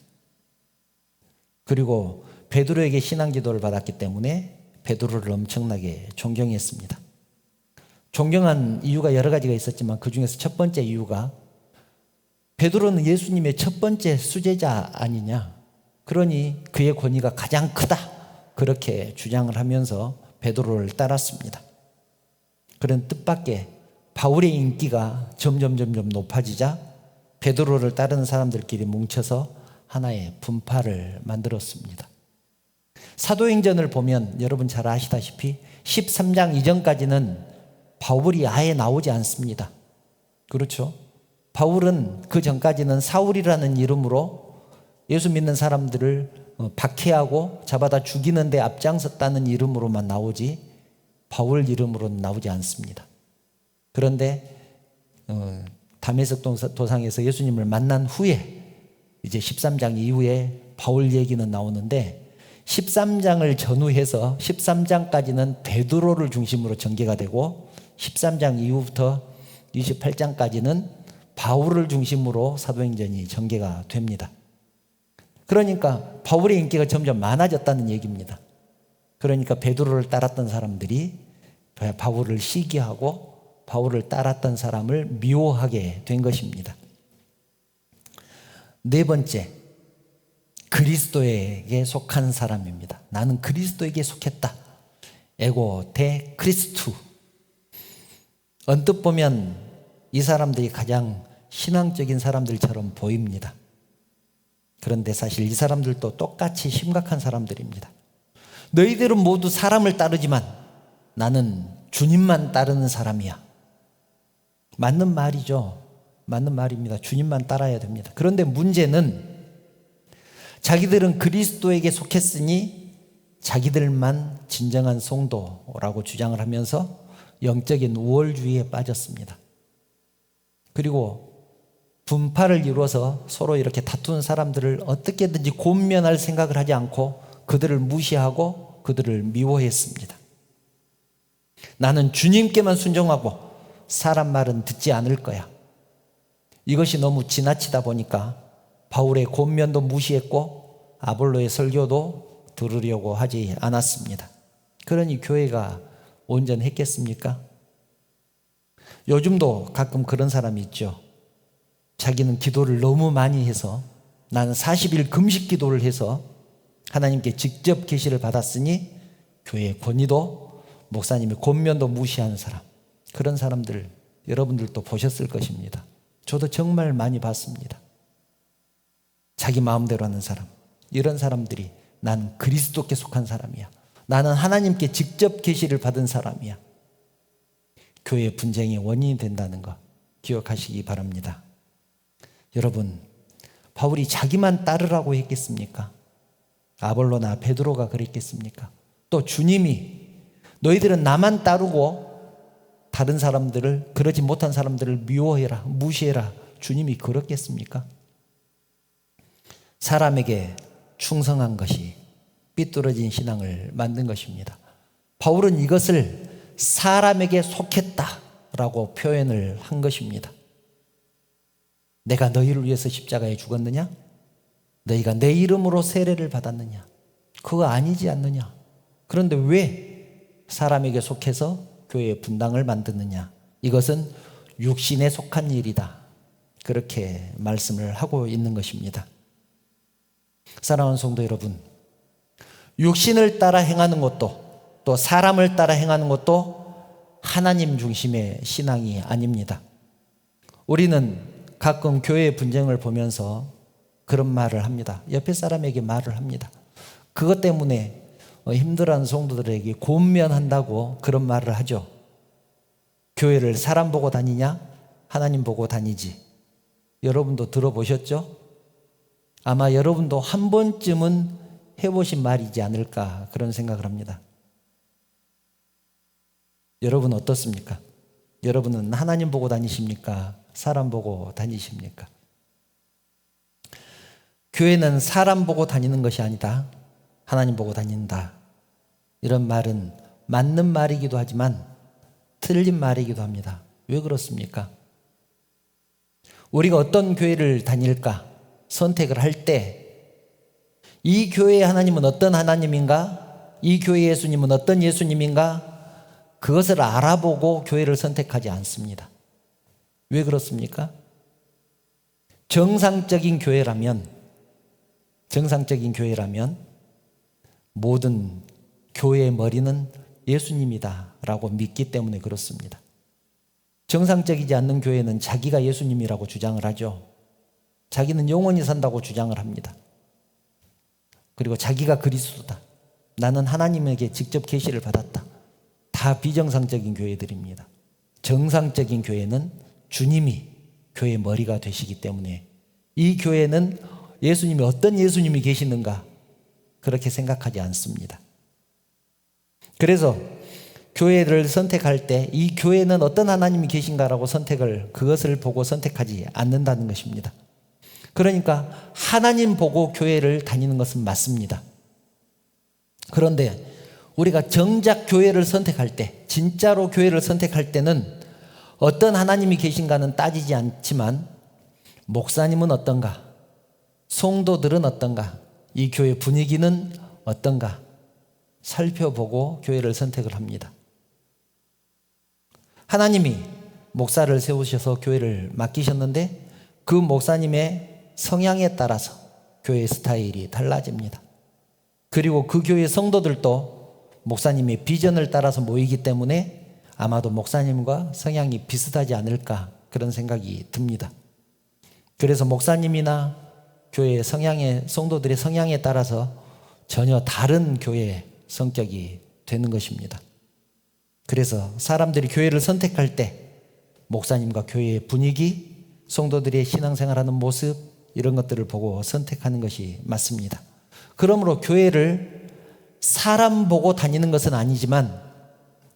그리고 베드로에게 신앙 기도를 받았기 때문에 베드로를 엄청나게 존경했습니다. 존경한 이유가 여러 가지가 있었지만 그 중에서 첫 번째 이유가 베드로는 예수님의 첫 번째 수제자 아니냐, 그러니 그의 권위가 가장 크다, 그렇게 주장을 하면서 베드로를 따랐습니다. 그런 뜻밖의 바울의 인기가 점점 높아지자 베드로를 따르는 사람들끼리 뭉쳐서 하나의 분파를 만들었습니다. 사도행전을 보면 여러분 잘 아시다시피 13장 이전까지는 바울이 아예 나오지 않습니다. 그렇죠? 바울은 그 전까지는 사울이라는 이름으로 예수 믿는 사람들을 박해하고 잡아다 죽이는 데 앞장섰다는 이름으로만 나오지 바울 이름으로는 나오지 않습니다. 그런데 다메섹 도상에서 예수님을 만난 후에 이제 13장 이후에 바울 얘기는 나오는데 13장을 전후해서 13장까지는 베드로를 중심으로 전개가 되고 13장 이후부터 28장까지는 바울을 중심으로 사도행전이 전개가 됩니다. 그러니까 바울의 인기가 점점 많아졌다는 얘기입니다. 그러니까 베드로를 따랐던 사람들이 바울을 시기하고 바울을 따랐던 사람을 미워하게 된 것입니다. 네 번째, 그리스도에게 속한 사람입니다. 나는 그리스도에게 속했다. 에고 대 크리스투. 언뜻 보면 이 사람들이 가장 신앙적인 사람들처럼 보입니다. 그런데 사실 이 사람들도 똑같이 심각한 사람들입니다. 너희들은 모두 사람을 따르지만 나는 주님만 따르는 사람이야. 맞는 말이죠. 맞는 말입니다. 주님만 따라야 됩니다. 그런데 문제는 자기들은 그리스도에게 속했으니 자기들만 진정한 성도라고 주장을 하면서 영적인 우월주의에 빠졌습니다. 그리고 분파를 이루어서 서로 이렇게 다투는 사람들을 어떻게든지 권면할 생각을 하지 않고 그들을 무시하고 그들을 미워했습니다. 나는 주님께만 순종하고 사람 말은 듣지 않을 거야. 이것이 너무 지나치다 보니까 바울의 권면도 무시했고 아볼로의 설교도 들으려고 하지 않았습니다. 그러니 교회가 온전했겠습니까? 요즘도 가끔 그런 사람이 있죠. 자기는 기도를 너무 많이 해서 나는 40일 금식 기도를 해서 하나님께 직접 계시를 받았으니 교회의 권위도 목사님의 권면도 무시하는 사람, 그런 사람들 여러분들도 보셨을 것입니다. 저도 정말 많이 봤습니다. 자기 마음대로 하는 사람, 이런 사람들이 난 그리스도께 속한 사람이야, 나는 하나님께 직접 계시를 받은 사람이야, 교회의 분쟁의 원인이 된다는 거 기억하시기 바랍니다. 여러분, 바울이 자기만 따르라고 했겠습니까? 아볼로나 베드로가 그랬겠습니까? 또 주님이 너희들은 나만 따르고 다른 사람들을, 그러지 못한 사람들을 미워해라, 무시해라, 주님이 그렇겠습니까? 사람에게 충성한 것이 삐뚤어진 신앙을 만든 것입니다. 바울은 이것을 사람에게 속했다라고 표현을 한 것입니다. 내가 너희를 위해서 십자가에 죽었느냐? 너희가 내 이름으로 세례를 받았느냐? 그거 아니지 않느냐? 그런데 왜 사람에게 속해서 교회의 분당을 만드느냐? 이것은 육신에 속한 일이다. 그렇게 말씀을 하고 있는 것입니다. 사랑하는 성도 여러분, 육신을 따라 행하는 것도 또 사람을 따라 행하는 것도 하나님 중심의 신앙이 아닙니다. 우리는 가끔 교회의 분쟁을 보면서 그런 말을 합니다. 옆에 사람에게 말을 합니다. 그것 때문에 힘들어하는 성도들에게 권면한다고 그런 말을 하죠. 교회를 사람 보고 다니냐? 하나님 보고 다니지. 여러분도 들어보셨죠? 아마 여러분도 한 번쯤은 해보신 말이지 않을까 그런 생각을 합니다. 여러분 어떻습니까? 여러분은 하나님 보고 다니십니까? 사람 보고 다니십니까? 교회는 사람 보고 다니는 것이 아니다. 하나님 보고 다닌다. 이런 말은 맞는 말이기도 하지만 틀린 말이기도 합니다. 왜 그렇습니까? 우리가 어떤 교회를 다닐까 선택을 할 때 이 교회의 하나님은 어떤 하나님인가? 이 교회의 예수님은 어떤 예수님인가? 그것을 알아보고 교회를 선택하지 않습니다. 왜 그렇습니까? 정상적인 교회라면 모든 교회의 머리는 예수님이다 라고 믿기 때문에 그렇습니다. 정상적이지 않는 교회는 자기가 예수님이라고 주장을 하죠. 자기는 영원히 산다고 주장을 합니다. 그리고 자기가 그리스도다. 나는 하나님에게 직접 계시를 받았다. 다 비정상적인 교회들입니다. 정상적인 교회는 주님이 교회의 머리가 되시기 때문에 이 교회는 예수님이 어떤 예수님이 계시는가 그렇게 생각하지 않습니다. 그래서 교회를 선택할 때 이 교회는 어떤 하나님이 계신가라고 그것을 보고 선택하지 않는다는 것입니다. 그러니까 하나님 보고 교회를 다니는 것은 맞습니다. 그런데 우리가 정작 교회를 선택할 때, 진짜로 교회를 선택할 때는 어떤 하나님이 계신가는 따지지 않지만 목사님은 어떤가, 성도들은 어떤가, 이 교회 분위기는 어떤가 살펴보고 교회를 선택을 합니다. 하나님이 목사를 세우셔서 교회를 맡기셨는데 그 목사님의 성향에 따라서 교회의 스타일이 달라집니다. 그리고 그 교회 성도들도 목사님의 비전을 따라서 모이기 때문에 아마도 목사님과 성향이 비슷하지 않을까 그런 생각이 듭니다. 그래서 목사님이나 교회의 성도들의 성향에 따라서 전혀 다른 교회의 성격이 되는 것입니다. 그래서 사람들이 교회를 선택할 때 목사님과 교회의 분위기, 성도들의 신앙생활하는 모습 이런 것들을 보고 선택하는 것이 맞습니다. 그러므로 교회를 사람 보고 다니는 것은 아니지만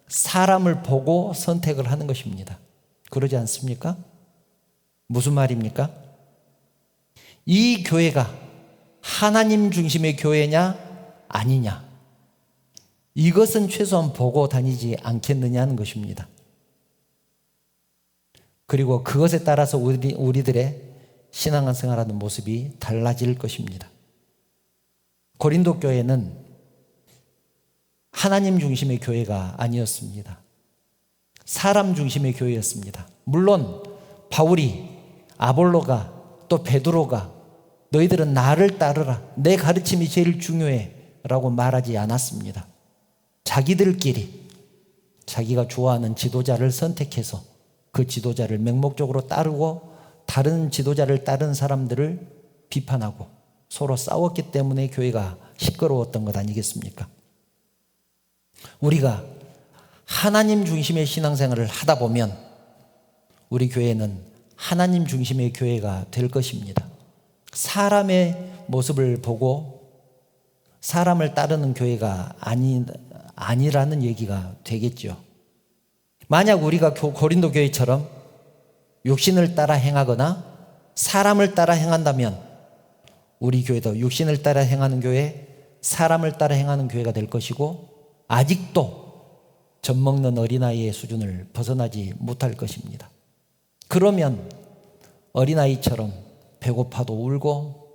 사람을 보고 선택을 하는 것입니다. 그러지 않습니까? 무슨 말입니까? 이 교회가 하나님 중심의 교회냐 아니냐 이것은 최소한 보고 다니지 않겠느냐 하는 것입니다. 그리고 그것에 따라서 우리들의 신앙생활하는 모습이 달라질 것입니다. 고린도 교회는 하나님 중심의 교회가 아니었습니다. 사람 중심의 교회였습니다. 물론 바울이, 아볼로가, 또 베드로가 너희들은 나를 따르라, 내 가르침이 제일 중요해 라고 말하지 않았습니다. 자기들끼리 자기가 좋아하는 지도자를 선택해서 그 지도자를 맹목적으로 따르고 다른 지도자를 따른 사람들을 비판하고 서로 싸웠기 때문에 교회가 시끄러웠던 것 아니겠습니까? 우리가 하나님 중심의 신앙생활을 하다 보면 우리 교회는 하나님 중심의 교회가 될 것입니다. 사람의 모습을 보고 사람을 따르는 교회가 아니라는 얘기가 되겠죠. 만약 우리가 고린도 교회처럼 육신을 따라 행하거나 사람을 따라 행한다면 우리 교회도 육신을 따라 행하는 교회, 사람을 따라 행하는 교회가 될 것이고 아직도 젖먹는 어린아이의 수준을 벗어나지 못할 것입니다. 그러면 어린아이처럼 배고파도 울고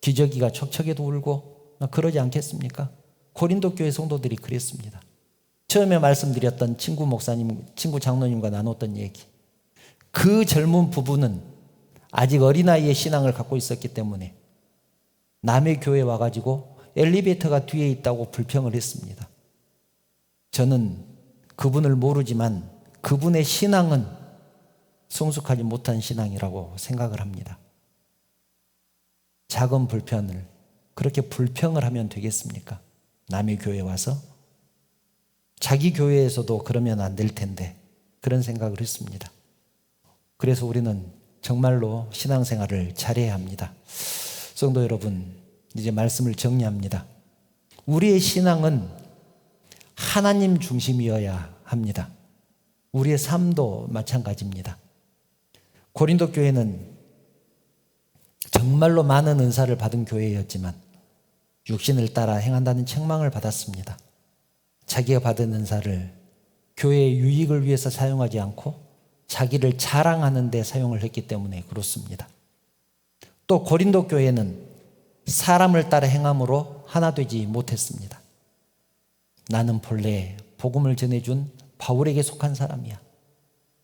기저귀가 척척해도 울고 그러지 않겠습니까? 고린도 교회 성도들이 그랬습니다. 처음에 말씀드렸던 친구 장로님과 나눴던 얘기, 그 젊은 부부는 아직 어린아이의 신앙을 갖고 있었기 때문에 남의 교회에 와가지고 엘리베이터가 뒤에 있다고 불평을 했습니다. 저는 그분을 모르지만 그분의 신앙은 성숙하지 못한 신앙이라고 생각을 합니다. 작은 불편을 그렇게 불평을 하면 되겠습니까? 남의 교회에 와서 자기 교회에서도 그러면 안 될 텐데 그런 생각을 했습니다. 그래서 우리는 정말로 신앙생활을 잘해야 합니다. 성도 여러분, 이제 말씀을 정리합니다. 우리의 신앙은 하나님 중심이어야 합니다. 우리의 삶도 마찬가지입니다. 고린도 교회는 정말로 많은 은사를 받은 교회였지만 육신을 따라 행한다는 책망을 받았습니다. 자기가 받은 은사를 교회의 유익을 위해서 사용하지 않고 자기를 자랑하는 데 사용을 했기 때문에 그렇습니다. 또 고린도 교회는 사람을 따라 행함으로 하나 되지 못했습니다. 나는 본래 복음을 전해준 바울에게 속한 사람이야.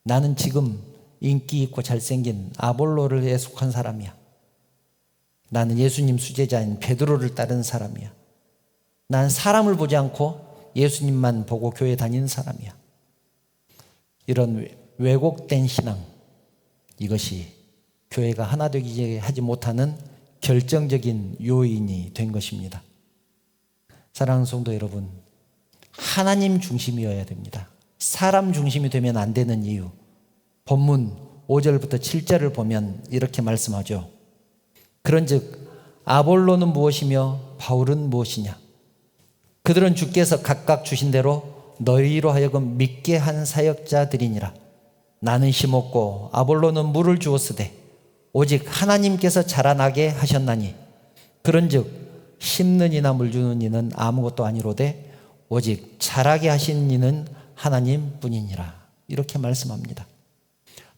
나는 지금 인기 있고 잘생긴 아볼로에 속한 사람이야. 나는 예수님 수제자인 베드로를 따르는 사람이야. 난 사람을 보지 않고 예수님만 보고 교회 다니는 사람이야. 이런 왜곡된 신앙, 이것이 교회가 하나 되기 하지 못하는 결정적인 요인이 된 것입니다. 사랑하는 성도 여러분, 하나님 중심이어야 됩니다. 사람 중심이 되면 안 되는 이유, 본문 5절부터 7절을 보면 이렇게 말씀하죠. 그런즉 아볼로는 무엇이며 바울은 무엇이냐? 그들은 주께서 각각 주신 대로 너희로 하여금 믿게 한 사역자들이니라. 나는 심었고 아볼로는 물을 주었으되 오직 하나님께서 자라나게 하셨나니 그런즉 심는 이나 물 주는 이는 아무것도 아니로되 오직 자라게 하신 이는 하나님뿐이니라. 이렇게 말씀합니다.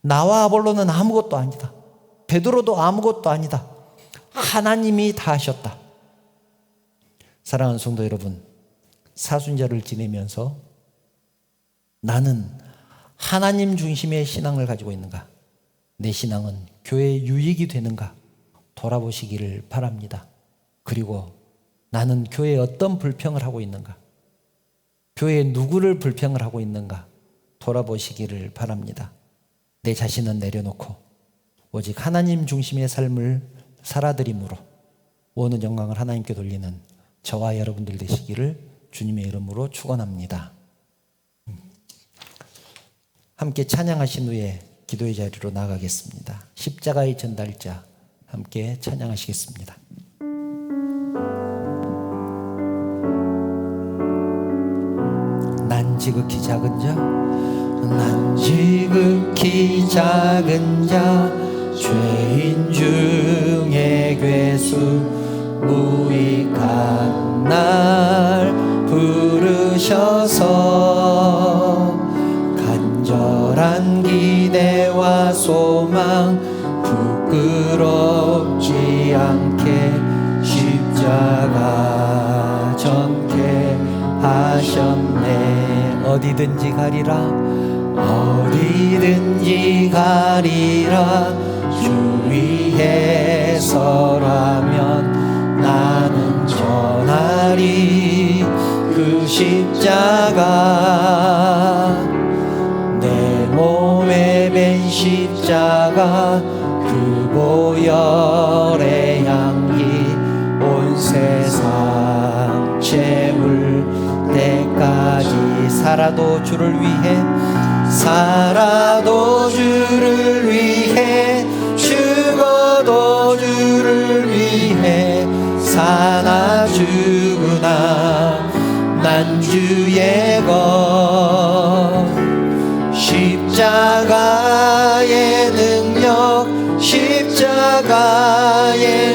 나와 아볼로는 아무것도 아니다. 베드로도 아무것도 아니다. 하나님이 다 하셨다. 사랑하는 성도 여러분, 사순절을 지내면서 나는 하나님 중심의 신앙을 가지고 있는가? 내 신앙은 교회의 유익이 되는가? 돌아보시기를 바랍니다. 그리고 나는 교회에 어떤 불평을 하고 있는가? 교회에 누구를 불평을 하고 있는가? 돌아보시기를 바랍니다. 내 자신은 내려놓고 오직 하나님 중심의 삶을 살아드림으로 오는 영광을 하나님께 돌리는 저와 여러분들 되시기를 주님의 이름으로 축원합니다. 함께 찬양하신 후에 기도의 자리로 나가겠습니다. 십자가의 전달자 함께 찬양하시겠습니다. 난 지극히 작은 자, 난 지극히 작은 자, 죄인 중에 괴수 무익한 날 부르셔서 간절한 기대와 소망 부끄럽지 않게 십자가 전케 하셨네. 어디든지 가리라, 어디든지 가리라. 주 위에 서라면 나는 전하리 그 십자가. 내 몸에 밴 십자가, 그 보혈의 향기 온 세상 채울 때까지 살아도 주를 위해, 살아도 주를 위해, 죽어도 주를 위해, 사나 죽으나 난 주의 것. 십자가의 능력, 십자가의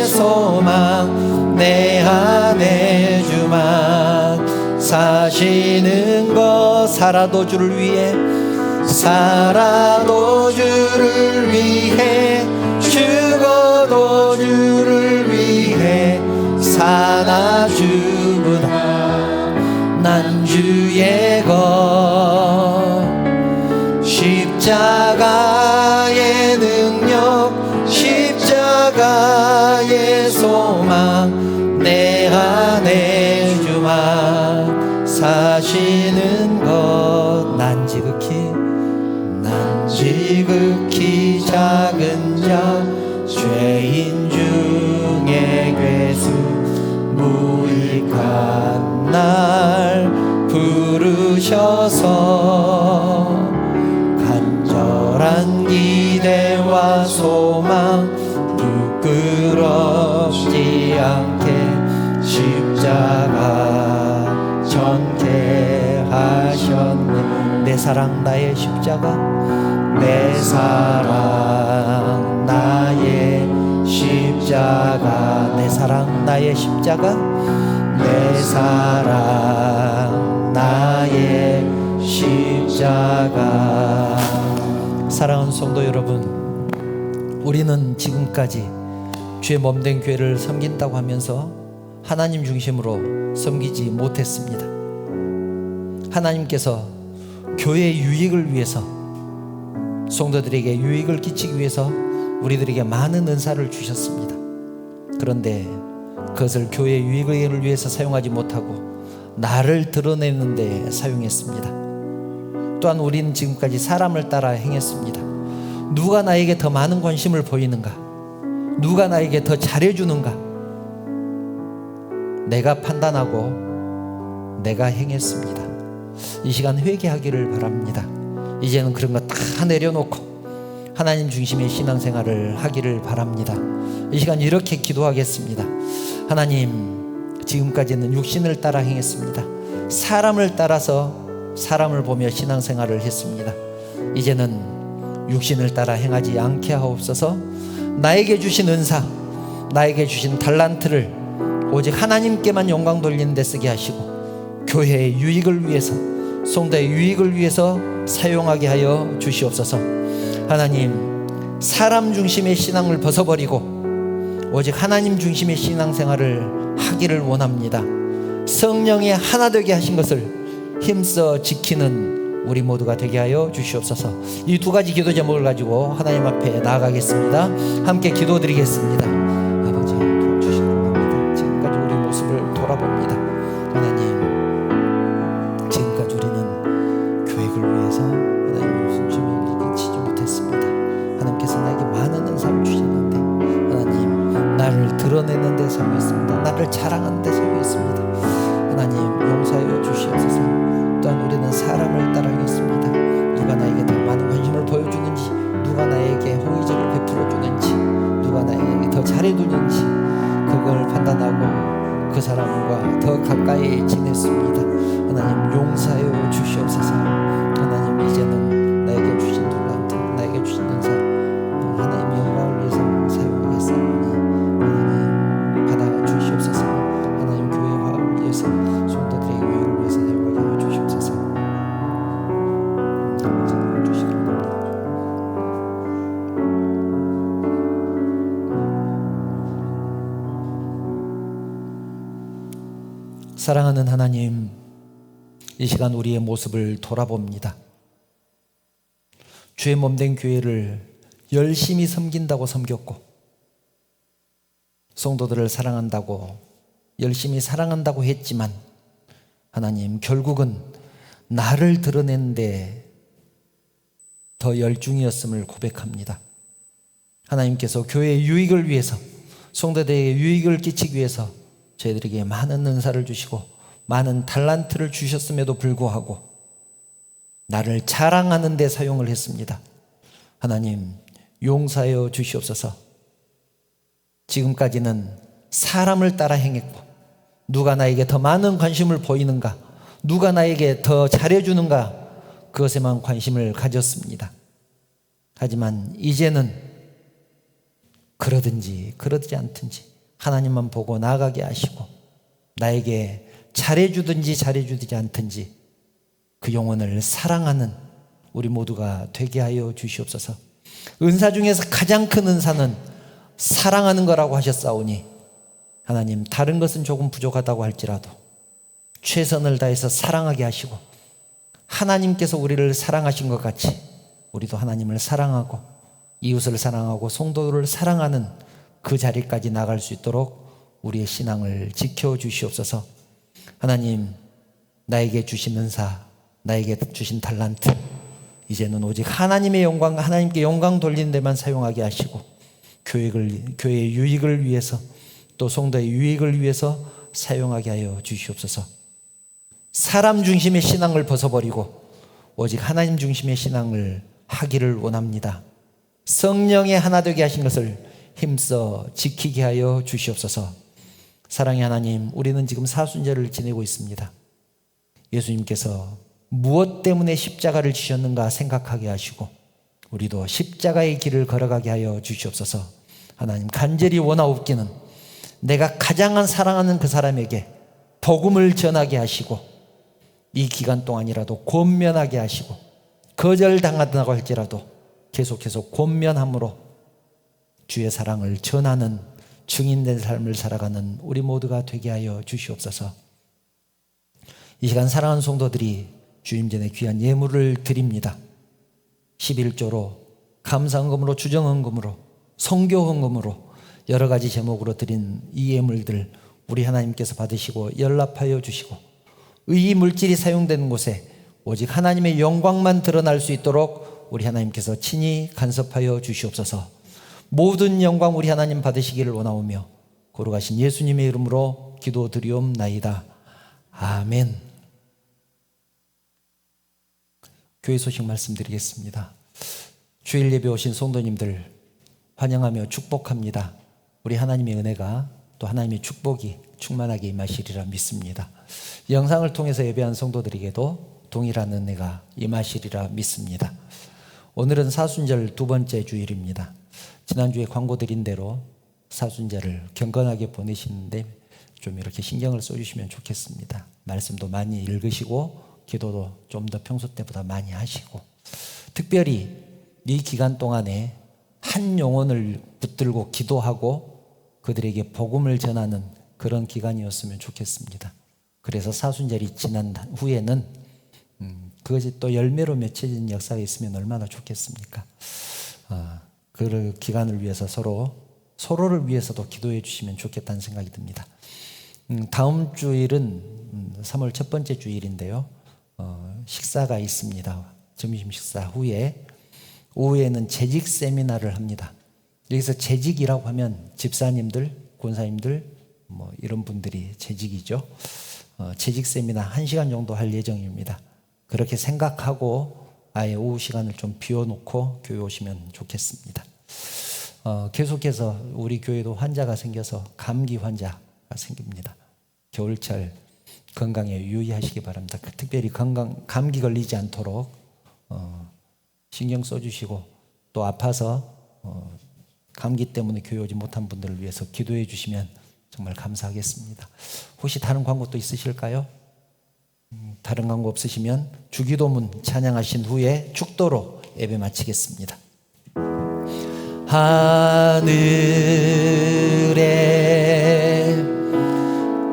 소망, 내 안에 주만 사시는 것. 살아도 주를 위해, 살아도 주를 위해, 죽어도 주를 위해, 사나 죽으나 난 주의 것. 십자가의 능력, 십자가의 소망, 내 안에 주만 사시는 것. 난 지극히 작은 자, 죄인 중에 괴수 무익한 날 부르셔서 간절한 기대와 소망 부끄럽지 않게 십자가 전케 하셨네. 사랑 나의 십자가, 내 사랑 나의 십자가, 내 사랑 나의 십자가, 내 사랑 나의 십자가. 사랑하는 성도 여러분, 우리는 지금까지 주의 몸된 교회를 섬긴다고 하면서 하나님 중심으로 섬기지 못했습니다. 하나님께서 교회의 유익을 위해서, 성도들에게 유익을 끼치기 위해서 우리들에게 많은 은사를 주셨습니다. 그런데 그것을 교회의 유익을 위해서 사용하지 못하고 나를 드러내는 데 사용했습니다. 또한 우리는 지금까지 사람을 따라 행했습니다. 누가 나에게 더 많은 관심을 보이는가, 누가 나에게 더 잘해주는가, 내가 판단하고 내가 행했습니다. 이 시간 회개하기를 바랍니다. 이제는 그런 거 다 내려놓고 하나님 중심의 신앙생활을 하기를 바랍니다. 이 시간 이렇게 기도하겠습니다. 하나님, 지금까지는 육신을 따라 행했습니다. 사람을 따라서 사람을 보며 신앙생활을 했습니다. 이제는 육신을 따라 행하지 않게 하옵소서. 나에게 주신 은사, 나에게 주신 달란트를 오직 하나님께만 영광 돌리는 데 쓰게 하시고 교회의 유익을 위해서, 성도의 유익을 위해서 사용하게 하여 주시옵소서. 하나님, 사람 중심의 신앙을 벗어버리고 오직 하나님 중심의 신앙생활을 하기를 원합니다. 성령의 하나 되게 하신 것을 힘써 지키는 우리 모두가 되게 하여 주시옵소서. 이 두 가지 기도 제목을 가지고 하나님 앞에 나아가겠습니다. 함께 기도드리겠습니다. 아버지, 도와주시기 원합니다. 지금까지 우리 모습을 돌아봅니다. 하나님, 지금까지 우리는 계획을 위해서 하나님 중심을 끼치지 못했습니다. 하나님께서 나에게 많은 은사를 주셨는데 하나님, 나를 드러내는 데 사용했습니다. 나를 자랑하는 데 사용했습니다. 하나님, 용서하여 주시옵소서. 또한 우리는 사람을 따라하겠습니다. 누가 나에게 더 많은 관심을 보여주는지, 누가 나에게 호의적을 베풀어주는지, 누가 나에게 더 잘해주는지 그걸 판단하고 그 사람과 더 가까이 지냈습니다. 하나님, 용서하여 주시옵소서. 하나님, 이제는 나에게 주신 달란트, 나에게 주신 은사 하나님 영광을 위해서 사용하겠사오니 하나님 받아 주시옵소서. 하나님, 교회 화합을 위해서, 성도들의 유익을 위해서 사용하게 하여 주시옵소서. 주시기 바랍니다. 사랑하는 하나님, 이 시간 우리의 모습을 돌아봅니다. 주의 몸된 교회를 열심히 섬긴다고 섬겼고, 성도들을 사랑한다고 열심히 사랑한다고 했지만 하나님, 결국은 나를 드러내는데 더 열중이었음을 고백합니다. 하나님께서 교회의 유익을 위해서, 성도들에게 유익을 끼치기 위해서 저희들에게 많은 은사를 주시고 많은 달란트를 주셨음에도 불구하고 나를 자랑하는 데 사용을 했습니다. 하나님, 용서하여 주시옵소서. 지금까지는 사람을 따라 행했고, 누가 나에게 더 많은 관심을 보이는가, 누가 나에게 더 잘해주는가, 그것에만 관심을 가졌습니다. 하지만 이제는 그러든지 그러지 않든지 하나님만 보고 나아가게 하시고, 나에게 잘해주든지 잘해주지 않든지 그 영혼을 사랑하는 우리 모두가 되게 하여 주시옵소서. 은사 중에서 가장 큰 은사는 사랑하는 거라고 하셨사오니 하나님, 다른 것은 조금 부족하다고 할지라도 최선을 다해서 사랑하게 하시고, 하나님께서 우리를 사랑하신 것 같이 우리도 하나님을 사랑하고 이웃을 사랑하고 성도를 사랑하는 그 자리까지 나갈 수 있도록 우리의 신앙을 지켜주시옵소서. 하나님, 나에게 주신 은사, 나에게 주신 달란트 이제는 오직 하나님의 영광, 하나님께 영광 돌리는 데만 사용하게 하시고 교회의 유익을 위해서, 또 성도의 유익을 위해서 사용하게 하여 주시옵소서. 사람 중심의 신앙을 벗어버리고 오직 하나님 중심의 신앙을 하기를 원합니다. 성령의 하나 되게 하신 것을 힘써 지키게 하여 주시옵소서. 사랑의 하나님, 우리는 지금 사순절을 지내고 있습니다. 예수님께서 무엇 때문에 십자가를 지셨는가 생각하게 하시고 우리도 십자가의 길을 걸어가게 하여 주시옵소서. 하나님, 간절히 원하옵기는 내가 가장 사랑하는 그 사람에게 복음을 전하게 하시고 이 기간 동안이라도 권면하게 하시고 거절당한다고 할지라도 계속해서 권면함으로 주의 사랑을 전하는 증인된 삶을 살아가는 우리 모두가 되게 하여 주시옵소서. 이 시간 사랑하는 성도들이 주님 전에 귀한 예물을 드립니다. 11조로 감사헌금으로 주정헌금으로 성교헌금으로 여러 가지 제목으로 드린 이 예물들 우리 하나님께서 받으시고 연락하여 주시고 이 물질이 사용되는 곳에 오직 하나님의 영광만 드러날 수 있도록 우리 하나님께서 친히 간섭하여 주시옵소서. 모든 영광 우리 하나님 받으시기를 원하오며 거룩하신 예수님의 이름으로 기도드리옵나이다. 아멘. 교회 소식 말씀드리겠습니다. 주일 예배 오신 성도님들 환영하며 축복합니다. 우리 하나님의 은혜가 또 하나님의 축복이 충만하게 임하시리라 믿습니다. 영상을 통해서 예배한 성도들에게도 동일한 은혜가 임하시리라 믿습니다. 오늘은 사순절 두 번째 주일입니다. 지난주에 광고 드린 대로 사순절을 경건하게 보내시는데 좀 이렇게 신경을 써주시면 좋겠습니다. 말씀도 많이 읽으시고 기도도 좀 더 평소 때보다 많이 하시고 특별히 이 기간 동안에 한 영혼을 붙들고 기도하고 그들에게 복음을 전하는 그런 기간이었으면 좋겠습니다. 그래서 사순절이 지난 후에는 그것이 또 열매로 맺혀진 역사가 있으면 얼마나 좋겠습니까? 그 기간을 위해서 서로를 위해서도 기도해 주시면 좋겠다는 생각이 듭니다. 다음 주일은 3월 첫 번째 주일인데요. 식사가 있습니다. 점심 식사 후에 오후에는 재직 세미나를 합니다. 여기서 재직이라고 하면 집사님들, 권사님들 뭐 이런 분들이 재직이죠. 재직 세미나 1시간 정도 할 예정입니다. 그렇게 생각하고 아예 오후 시간을 좀 비워놓고 교회 오시면 좋겠습니다. 계속해서 우리 교회도 환자가 생겨서 감기 환자가 생깁니다. 겨울철 건강에 유의하시기 바랍니다. 특별히 감기 걸리지 않도록 신경 써주시고 또 아파서 감기 때문에 교회 오지 못한 분들을 위해서 기도해 주시면 정말 감사하겠습니다. 혹시 다른 광고 또 있으실까요? 다른 광고 없으시면 주기도문 찬양하신 후에 축도로 예배 마치겠습니다. 하늘에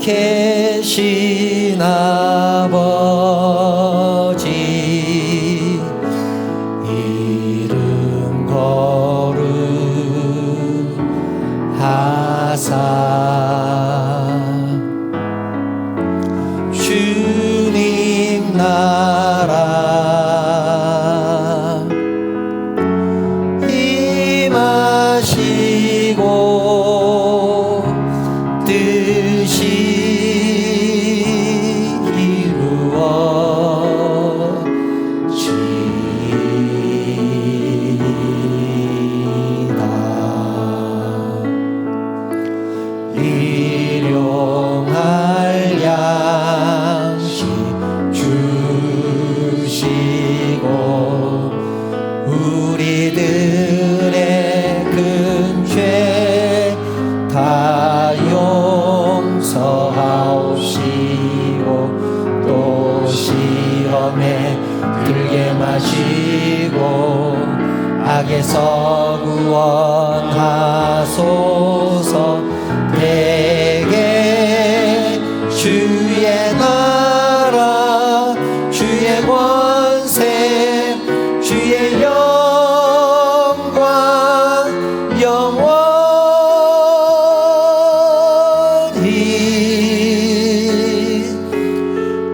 계신 아버지 이름 거룩하사 주님 나라 임하시고 뜻이 일용할 양식 주시고 우리들의 큰 죄 다 용서하옵시고 또 시험에 들게 마시고 악에서 구원하소서. 내게 주의 나라 주의 권세 주의 영광 영원히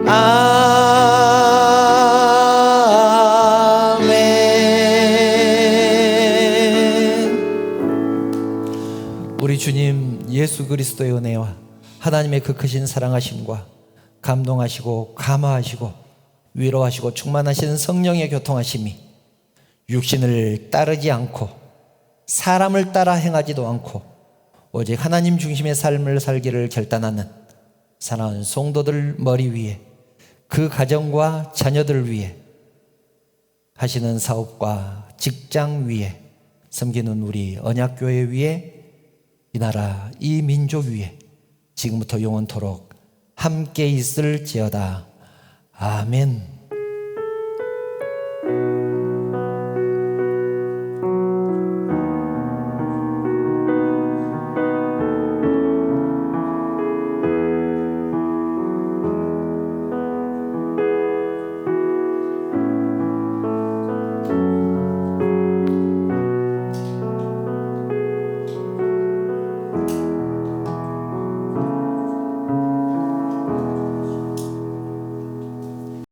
아멘. 우리 주님 예수 그리스도의 은혜와 하나님의 그 크신 사랑하심과 감동하시고 감화하시고 위로하시고 충만하시는 성령의 교통하심이 육신을 따르지 않고 사람을 따라 행하지도 않고 오직 하나님 중심의 삶을 살기를 결단하는 사랑하는 성도들 머리 위에 그 가정과 자녀들을 위해 하시는 사업과 직장 위에 섬기는 우리 언약교회 위에 이 나라 이 민족 위에 지금부터 영원토록 함께 있을지어다. 아멘.